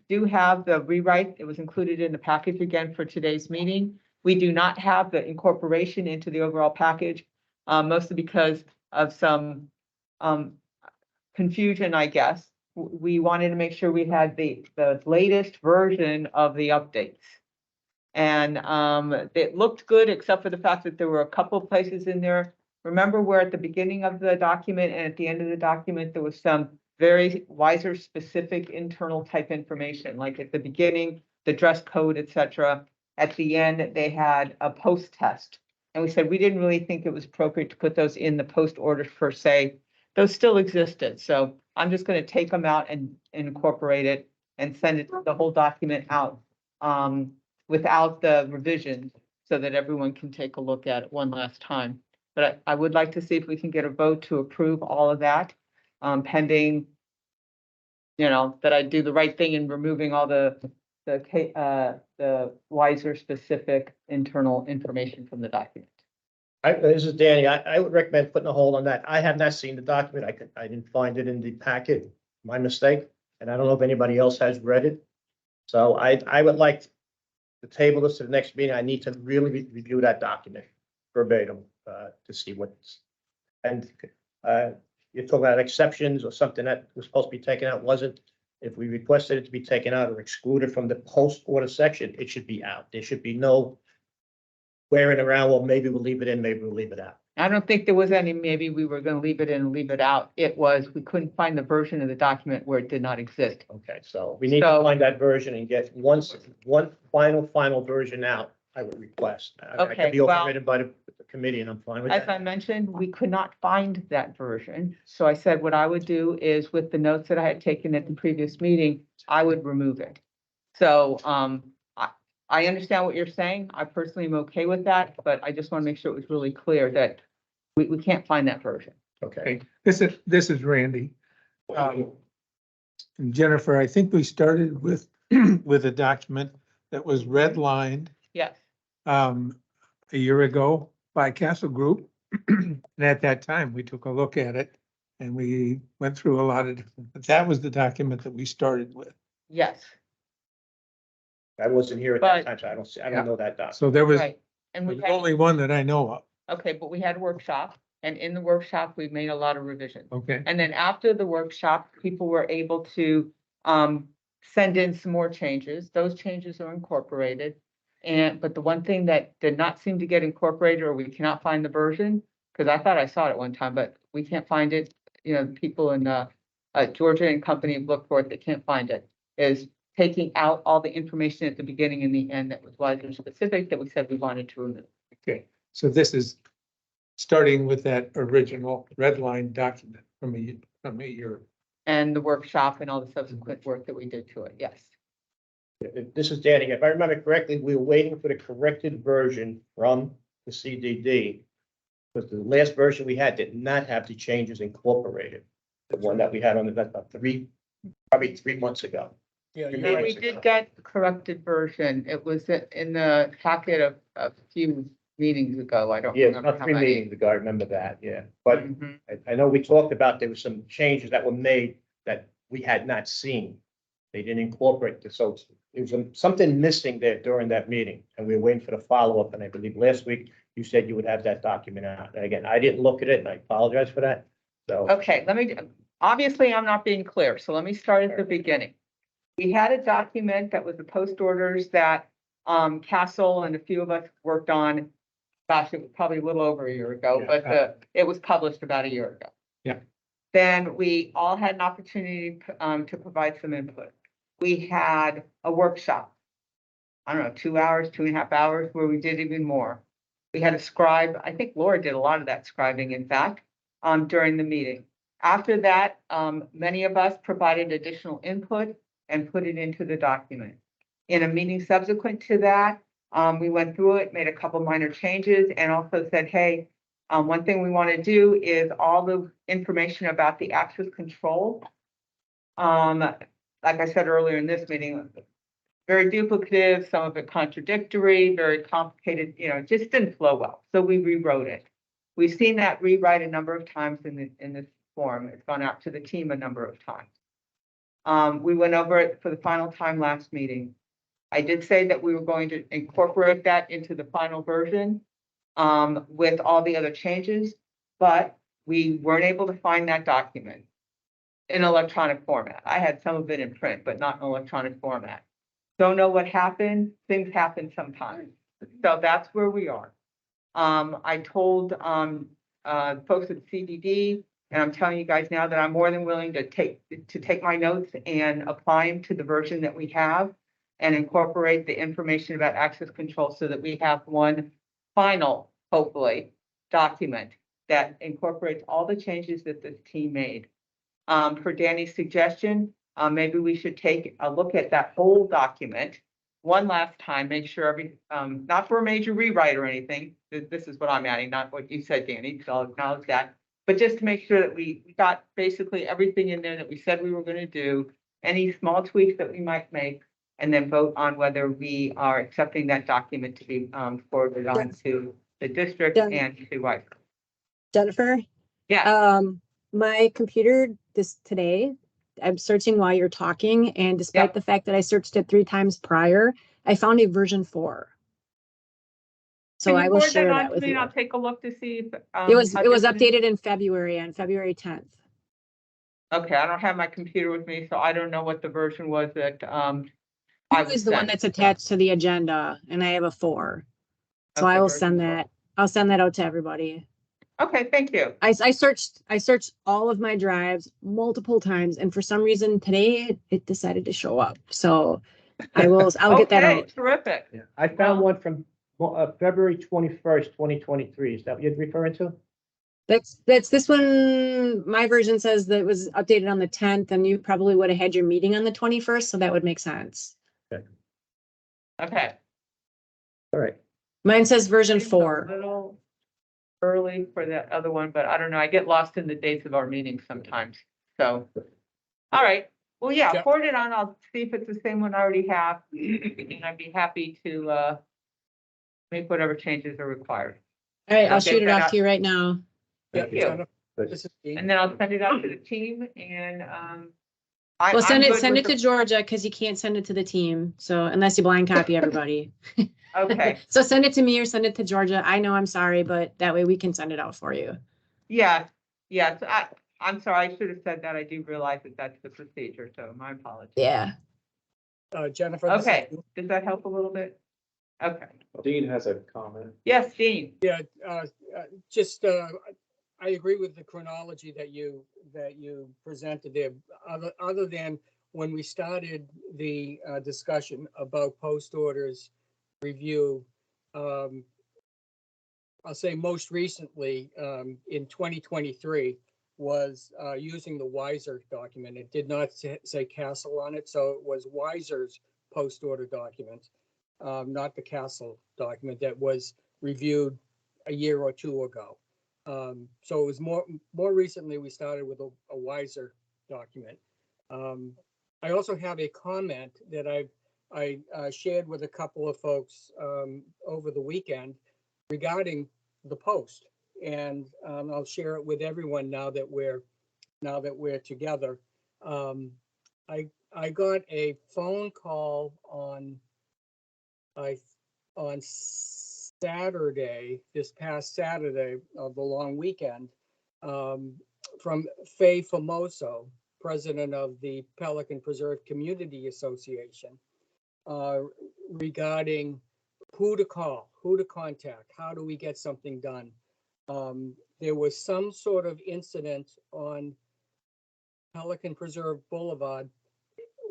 do have the rewrite. It was included in the package again for today's meeting. We do not have the incorporation into the overall package, mostly because of some confusion, I guess. We wanted to make sure we had the latest version of the updates. And it looked good, except for the fact that there were a couple of places in there. Remember where at the beginning of the document and at the end of the document, there was some very wiser specific internal type information, like at the beginning, the dress code, et cetera. At the end, they had a post test. And we said we didn't really think it was appropriate to put those in the post orders per se. Those still existed. So I'm just going to take them out and incorporate it and send it the whole document out without the revisions so that everyone can take a look at it one last time. But I would like to see if we can get a vote to approve all of that, pending, that I do the right thing in removing all the wiser specific internal information from the document. This is Danny. I would recommend putting a hold on that. I have not seen the document. I didn't find it in the packet. My mistake. And I don't know if anybody else has read it. So I would like to table this to the next meeting. I need to really review that document verbatim to see what's, and you're talking about exceptions or something that was supposed to be taken out, wasn't. If we requested it to be taken out or excluded from the post order section, it should be out. There should be no wearing around. Well, maybe we'll leave it in, maybe we'll leave it out. I don't think there was any, maybe we were gonna leave it in and leave it out. It was, we couldn't find the version of the document where it did not exist. Okay, so we need to So- find that version and get one final version out, I would request. I Okay, could be well- overridden by the committee and I'm fine with As I that. mentioned, we could not find that version. So I said what I would do is with the notes that I had taken at the previous meeting, I would remove it. So I understand what you're saying. I personally am okay with that, but I just want to make sure it was really clear that we can't find that version. Okay, Okay, this is Randy. And Jennifer, I think we started with, with a document that was redlined, Yes, a year ago by Castle Group. And at that time, we took a look at it and we went through a lot of, but that was the document that we started with. yes, I wasn't here at But- that time, so I Yeah. don't know that document. So there was right. And we the had, only one that I know of. okay, but we had a workshop, and in the workshop, we made a lot of revisions. Okay, And then after the workshop, people were able to send in some more changes. Those changes are incorporated. But the one thing that did not seem to get incorporated, or we cannot find the version, because I thought I saw it at one time, but we can't find it. People in Georgia and company have looked for it, they can't find it, is taking out all the information at the beginning and the end that was wider specific that we said we wanted to remove. okay. So this is starting with that original red line document from a year. And the workshop and all the subsequent work that we did to it, yes. This is Danny. If I remember correctly, we were waiting for the corrected version from the CDD. Because the last version we had did not have the changes incorporated. The one that we had on the, about probably 3 months ago. Yeah, you're And right. we did get the corrected version. It was in the packet of a few meetings ago. I don't Yeah, remember about how 3 many. meetings ago, I remember that, yeah. But Mhm. I know we talked about there were some changes that were made that we had not seen. They didn't incorporate this, so there was something missing there during that meeting, and we were waiting for the follow-up, and I believe last week you said you would have that document out. And again, I didn't look at it, and I apologize for that, so. Okay, obviously, I'm not being clear, so let me start at the beginning. We had a document that was the post orders that Castle and a few of us worked on. Gosh, it was probably a little over a year ago, Yeah. but it was published about a year ago. Yeah. Then we all had an opportunity to provide some input. We had a workshop. I don't know, 2 hours, 2.5 hours, where we did even more. We had a scribe. I think Laura did a lot of that scribing, in fact, during the meeting. After that, many of us provided additional input and put it into the document. In a meeting subsequent to that, we went through it, made a couple minor changes, and also said, hey, one thing we want to do is all the information about the access control. Like I said earlier in this meeting, very duplicative, some of it contradictory, very complicated, it just didn't flow well. So we rewrote it. We've seen that rewrite a number of times in this form. It's gone out to the team a number of times. We went over it for the final time last meeting. I did say that we were going to incorporate that into the final version with all the other changes, but we weren't able to find that document in electronic format. I had some of it in print, but not in electronic format. don't know what happened. Things happen sometimes. So that's where we are. I told, folks at CDD, and I'm telling you guys now that I'm more than willing to take my notes and apply them to the version that we have and incorporate the information about access control so that we have one final, hopefully, document that incorporates all the changes that this team made. For Danny's suggestion, maybe we should take a look at that whole document one last time, make sure not for a major rewrite or anything. This is what I'm adding, not what you said, Danny, so I'll acknowledge that. But just to make sure that we got basically everything in there that we said we were going to do, any small tweaks that we might make, and then vote on whether we are accepting that document to be forwarded on to the district Done. and to WISE. Jennifer, Yeah, my computer today, I'm searching while you're talking, and despite Yep. the fact that I searched it 3 times prior, I found a version 4. So can I you will forward share that on that to with me and you. I'll take a look to see if. It was how it was different updated in February, on February 10th. Okay, I don't have my computer with me, so I don't know what the version was that I It was was the one sent. that's attached to the agenda, and I have a 4. So Okay, I will version send 4. that. I'll send that out to everybody. Okay, thank you. I searched all of my drives multiple times, and for some reason today it decided to show up. So I'll get that Okay, out. terrific. Yeah, I found Well- one from February 21st, 2023. Is that what you're referring to? That's this one. My version says that it was updated on the 10th, and you probably would have had your meeting on the 21st, so that would make sense. Okay. All right. Mine says version Seems a 4. little early for that other one, but I don't know. I get lost in the dates of our meetings sometimes. So, all right. Well, yeah, Yeah. forward it on. I'll see if it's the same one I already have. And I'd be happy to make whatever changes are required. All right, I'll Okay, shoot it then off to you right now. Yeah, Thank you. Jennifer, this is Dean. And then I'll send it out to the team and Well, send I'm it good send with it to Georgia, because you can't send it to the team. So unless you blind copy everybody. Okay, So send it to me or send it to Georgia. I know I'm sorry, but that way we can send it out for you. yes, yes, I'm sorry, I should have said that. I do realize that that's the procedure, so my apologies. Yeah. Jennifer. This is Okay, Dean. does that help a little bit? Okay, Dean has a comment. yes, Dean. Yeah, just, I agree with the chronology that you presented there. Other than when we started the discussion about post orders review, I'll say most recently, in 2023, was using the Wiser document. It did not say Castle on it, so it was Wiser's post order document, not the Castle document that was reviewed a year or 2 ago. So it was more recently we started with a Wiser document. I also have a comment that I shared with a couple of folks over the weekend regarding the post, and I'll share it with everyone now that we're together. I got a phone call on Saturday, this past Saturday of the long weekend, from Faye Famoso, president of the Pelican Preserve Community Association, regarding who to call, who to contact, how do we get something done? There was some sort of incident on Pelican Preserve Boulevard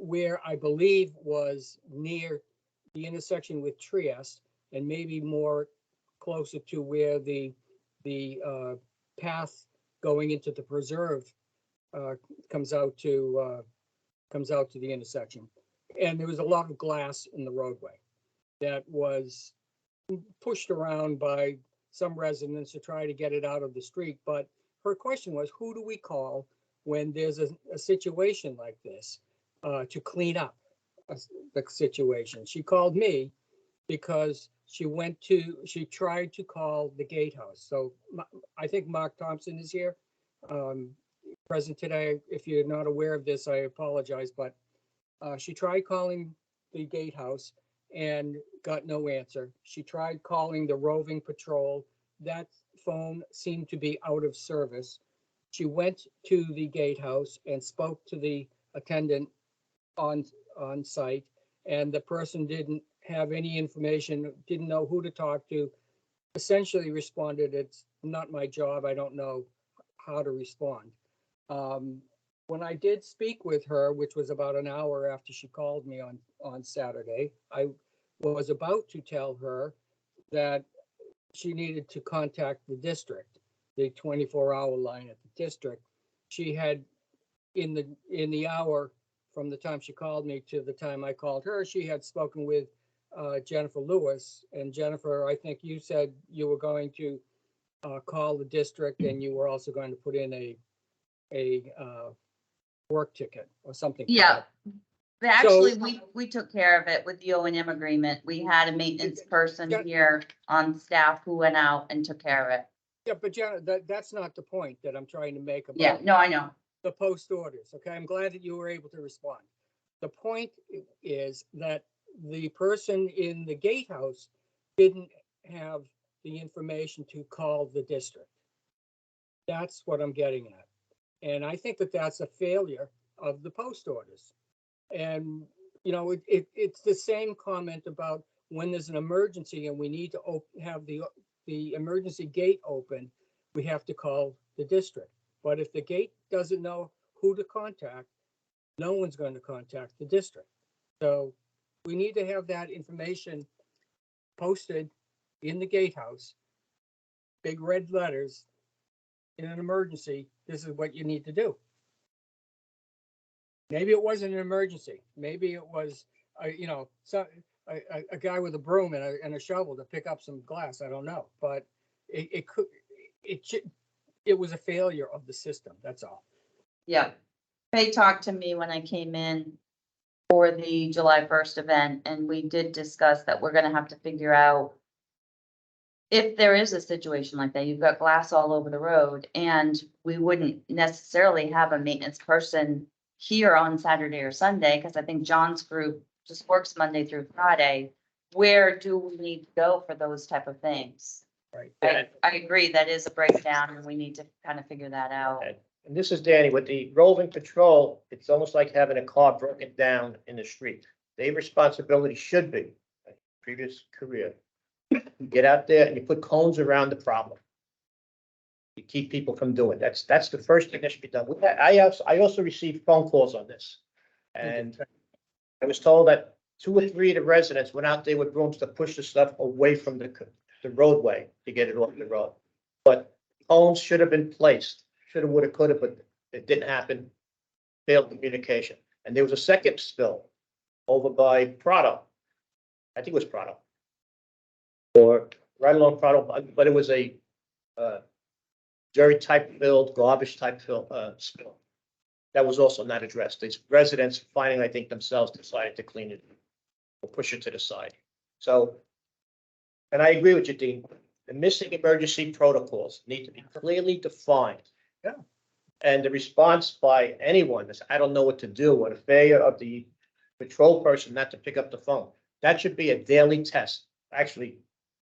where I believe was near the intersection with Trieste, and maybe more closer to where the path going into the preserve comes out to the intersection. And there was a lot of glass in the roadway that was pushed around by some residents to try to get it out of the street. But her question was, who do we call when there's a situation like this to clean up the situation? She called me because she tried to call the gatehouse. So I think Mark Thompson is here, present today. If you're not aware of this, I apologize, but she tried calling the gatehouse and got no answer. She tried calling the roving patrol. That phone seemed to be out of service. She went to the gatehouse and spoke to the attendant on site, and the person didn't have any information, didn't know who to talk to, essentially responded, "It's not my job. I don't know how to respond." When I did speak with her, which was about an hour after she called me on Saturday, I was about to tell her that she needed to contact the district, the 24-hour line at the district. She had, in the hour from the time she called me to the time I called her, she had spoken with Jennifer Lewis. And Jennifer, I think you said you were going to call the district, and you were also going to put in a work ticket or something. Yeah. But actually, we took care of it with the O&M agreement. We had a maintenance person Yeah. here on staff who went out and took care of it. Yeah, but Jenna, that's not the point that I'm trying to make about. Yeah, no, I know. The post orders, okay? I'm glad that you were able to respond. The point is that the person in the gatehouse didn't have the information to call the district. That's what I'm getting at. And I think that that's a failure of the post orders. And, you know, it's the same comment about when there's an emergency and we need to have the emergency gate open, we have to call the district. But if the gate doesn't know who to contact, no one's going to contact the district. So we need to have that information posted in the gatehouse, big red letters, in an emergency, this is what you need to do. Maybe it wasn't an emergency. Maybe it was, you know, a guy with a broom and a shovel to pick up some glass. I don't know, but it was a failure of the system. That's all. Yeah. They talked to me when I came in for the July 1st event, and we did discuss that we're gonna have to figure out if there is a situation like that. You've got glass all over the road, and we wouldn't necessarily have a maintenance person here on Saturday or Sunday, because I think John's group just works Monday through Friday. Where do we need to go for those type of things? Right. I agree, that is a breakdown, and we need to kind of figure that out. And this is Danny, with the roving patrol, it's almost like having a car broken down in the street. Their responsibility should be, previous career, you get out there and you put cones around the problem. You keep people from doing it. That's the first thing that should be done. I also received phone calls on this. And I was told that 2 or 3 of the residents went out there with brooms to push the stuff away from the roadway to get it off the road. But cones should have been placed. Shoulda, woulda, coulda, but it didn't happen. Failed communication. And there was a second spill over by Prado. I think it was Prado. Or right along Prado, but it was a dirt type filled, garbage type spill. That was also not addressed. These residents finally, I think themselves decided to clean it or push it to the side. So, and I agree with you, Dean. The missing emergency protocols need to be clearly defined. Yeah. And the response by anyone is, I don't know what to do, or the failure of the patrol person not to pick up the phone. That should be a daily test. Actually,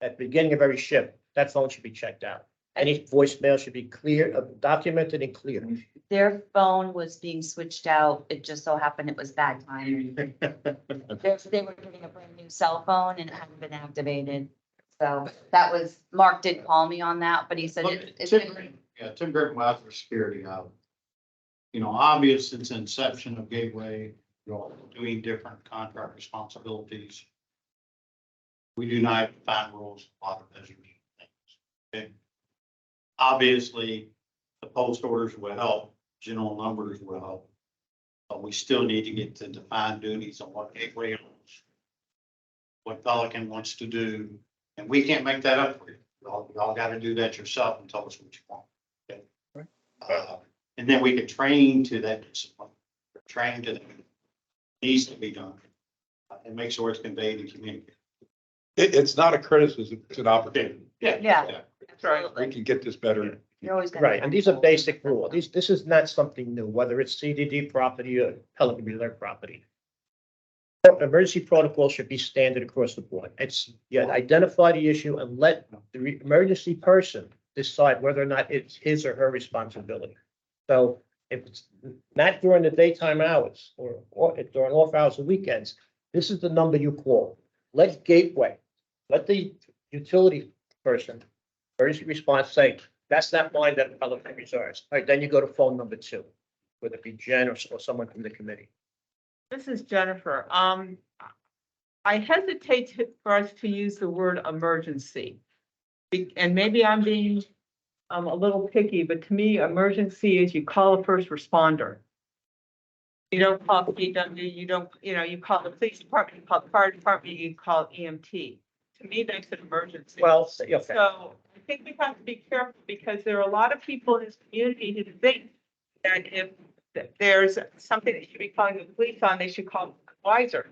at the beginning of every shift, that phone should be checked out. Any voicemail should be clear, documented and clear. Their phone was being switched out. It just so happened it was bad timing. They were getting a brand new cell phone and it hadn't been activated. So that was, Mark did call me on that, but he said it's been. Yeah, Tim Griffin with security out. You know, obvious since inception of Gateway, you know, doing different contract responsibilities. We do not define rules, a lot of measures. Okay. Obviously, the post orders will help, general numbers will help. But we still need to get to define duties on what Gateway owns, what Pelican wants to do, and we can't make that up for you. Y'all got to do that yourself and tell us what you want. Okay. And then we can train to that discipline, train to that needs to be done, and make sure it's conveyed and communicated. It's not a criticism, it's an opportunity. Yeah. We can get this better. You're always gonna Right, and find these are holes. basic rules. This is not something new, whether it's CDD property or Pelican Reserve property. Emergency protocol should be standard across the board. It's, you identify the issue and let the emergency person decide whether or not it's his or her responsibility. So if it's not during the daytime hours or during off hours and weekends, This is the number you call. Let Gateway, let the utility person, emergency response say, that's that line that Pelican reserves. All right, then you go to phone number 2, whether it be Jen or someone from the committee. This is Jennifer. I hesitate for us to use the word emergency. And maybe I'm being a little picky, but to me, emergency is you call a first responder. You don't call PW, you don't, you call the police department, you call the fire department, you call EMT. To me, that's an emergency. Well, okay. So I think we have to be careful because there are a lot of people in this community who think that if there's something that should be calling the police on, they should call Wiser.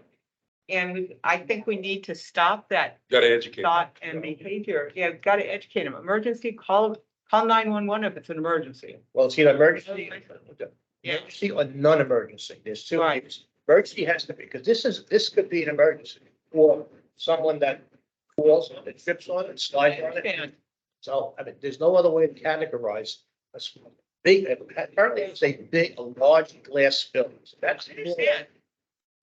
And I think we need to stop that Got to educate. thought and behavior. Yeah, got to educate them. Emergency, call 911 if it's an emergency. Well, it's either emergency, emergency or non-emergency. There's 2 Right. ways. Emergency has to be, because this could be an emergency or someone that falls on it, trips on it, slides on it. And So, I mean, there's no other way to categorize a big, apparently it's a large glass building. So that's.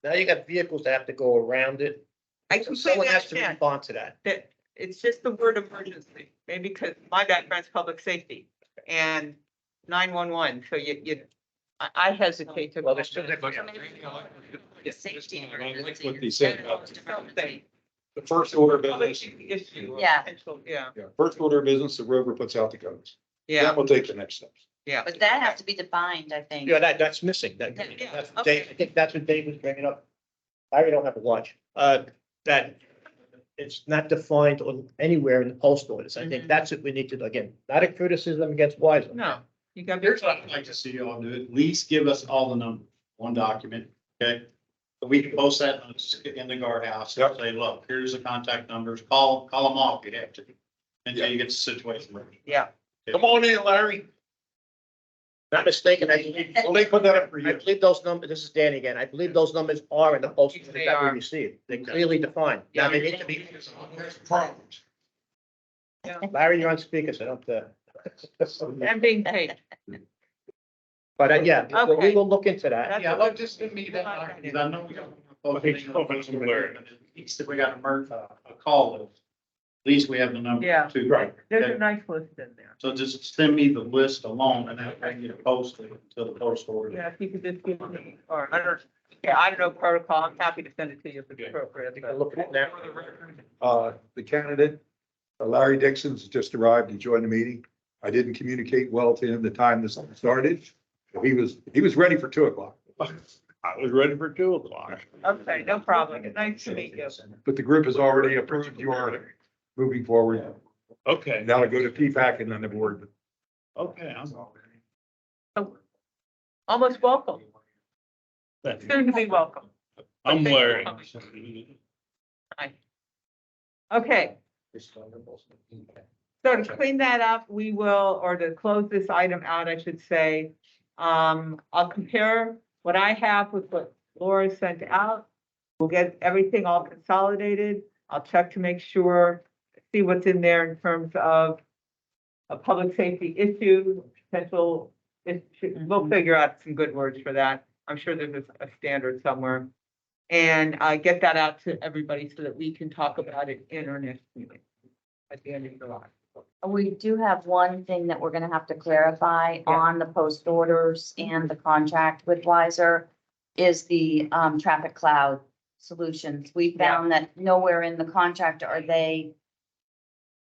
Now you got vehicles that have to go around it. I So completely someone has to understand respond to that. that it's just the word emergency, maybe because my background's public safety and 911. So I hesitate to. Well, there's 2 different. Safety. I like what they said about Something. the first order of business. Issue. Yeah. Potential, yeah, Yeah, first order of business, the rover puts out the codes. yeah, Then we'll take the next steps. yeah. But that has to be defined, I think. Yeah, that's missing. That's what Dave, I think that's what Dave was bringing up. I really don't have a watch. That it's not defined on anywhere in the post orders. I think that's what we need to, again, not a criticism against Wiser. No, you got. Here's what I'd like to see y'all do, at least give us all the numbers, one document, okay? So we can post that in the guardhouse, and say, look, here's the contact numbers, call them off if you have to. Until you get the situation. Yeah. Come on in, Larry. Not mistaken, Well, they put that up for I you. believe those numbers, this is Danny again, I believe those numbers are in the post They orders that are. we received. They're clearly defined. Now, they need to be, Problems. Larry, you're on speaker, so don't, I'm being paid. but yeah, well, we Okay. will look into that. That's Yeah, what- look, just give me that, because I know we got. At least if we got a call list, at least we have the number Yeah. too. Right. There's Okay. a nice list in there. So just send me the list alone and I can get it posted to the post order. Yeah, if you could just give me, or I don't know protocol. I'm happy to send it to you if it's appropriate. You can look at it now. The candidate, Larry Dixon's just arrived to join the meeting. I didn't communicate well to him the time this started. He was ready for 2:00. I was ready for 2:00. Okay, no problem. Nice to meet you. But the group has already approved your moving forward. Okay, Now to go to PPAC and then the board. okay. Almost welcome. Soon to be welcome. I'm Larry. Hi. Okay, so to clean that up, we will, or to close this item out, I should say, I'll compare what I have with what Laura sent out. We'll get everything all consolidated. I'll check to make sure, see what's in there in terms of a public safety issue, potential issue. We'll figure out some good words for that. I'm sure there's a standard somewhere. And get that out to everybody so that we can talk about it in our next meeting at the end of July. We do have one thing that we're gonna have to clarify Yeah. on the post orders and the contract with Wiser is the traffic cloud solutions. We found that nowhere in the contract are they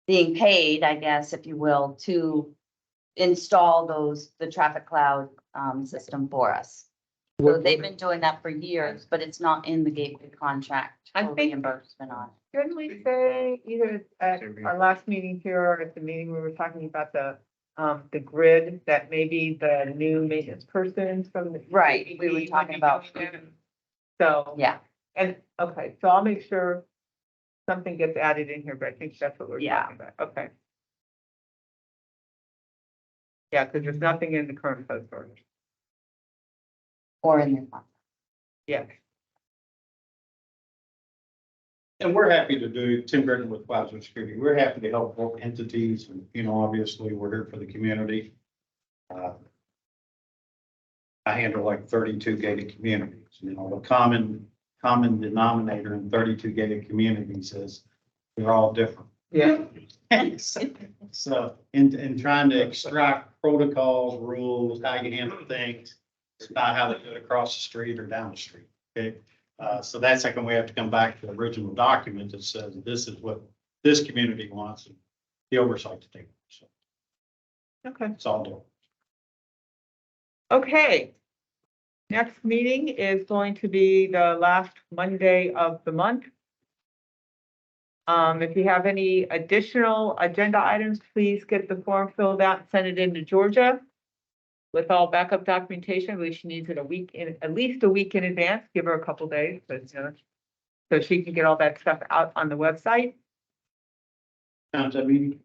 being paid, I guess, if you will, to install the traffic cloud system for us. So they've been doing that for years, but it's not in the gateway contract I for think- reimbursement on. Shouldn't we say either at our last meeting here or at the meeting we were talking about the grid, that maybe the new maintenance person from the. Right, we were talking about- So, Yeah, and, okay, so I'll make sure something gets added in here, but I think that's what we're Yeah. talking about, okay. Yeah, because there's nothing in the current post order. or in the contract. Yeah, And we're happy to do, Tim Britton with Plaza Security, we're happy to help both entities and, obviously we're here for the community. I handle like 32 gated communities, the common common denominator in 32 gated communities is they're all different. Yeah. So in trying to extract protocols, rules, how you handle things, it's not how they do it across the street or down the street. Okay, so that's like when we have to come back to the original document that says this is what this community wants, and the oversight to take. So Okay. it's all different. Okay. Next meeting is going to be the last Monday of the month. If you have any additional agenda items, please get the form filled out and send it in to Georgia with all backup documentation. At least she needs it at least a week in advance. Give her a couple days, but so she can get all that stuff out on the website. Time's that meeting?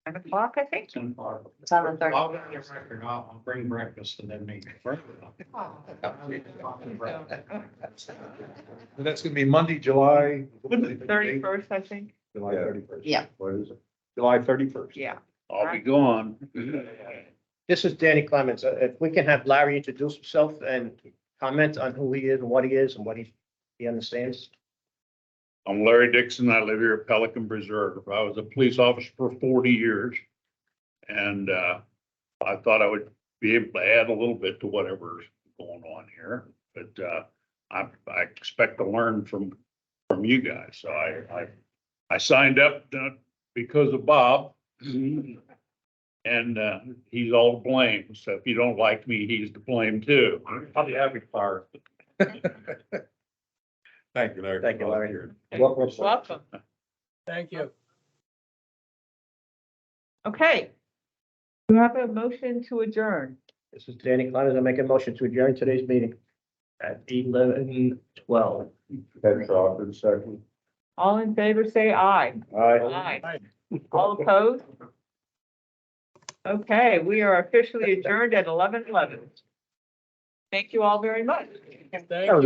10 o'clock, I think. 10 o'clock. It's on the third. I'll get your record. I'll bring breakfast and then meet. That's gonna be Monday, July. 31st, I think. July 31st. Yeah. What is it? July 31st. Yeah. I'll be gone. This is Danny Clements. If we can have Larry introduce himself and comment on who he is and what he is and what he understands. I'm Larry Dixon. I live here at Pelican Preserve. I was a police officer for 40 years. And I thought I would be able to add a little bit to whatever's going on here. But I expect to learn from you guys. So I signed up because of Bob. And he's all to blame. So if you don't like me, he's to blame too. I'll be happy to fire. Thank you, Larry. Thank you, Larry. Welcome. Thank you. Okay. You have a motion to adjourn. This is Danny Clements. I make a motion to adjourn today's meeting at 11:12. Ted Crawford, second. All in favor, say aye. Aye. Aye. All opposed? Okay, we are officially adjourned at 11:11. Thank you all very much. Thank you.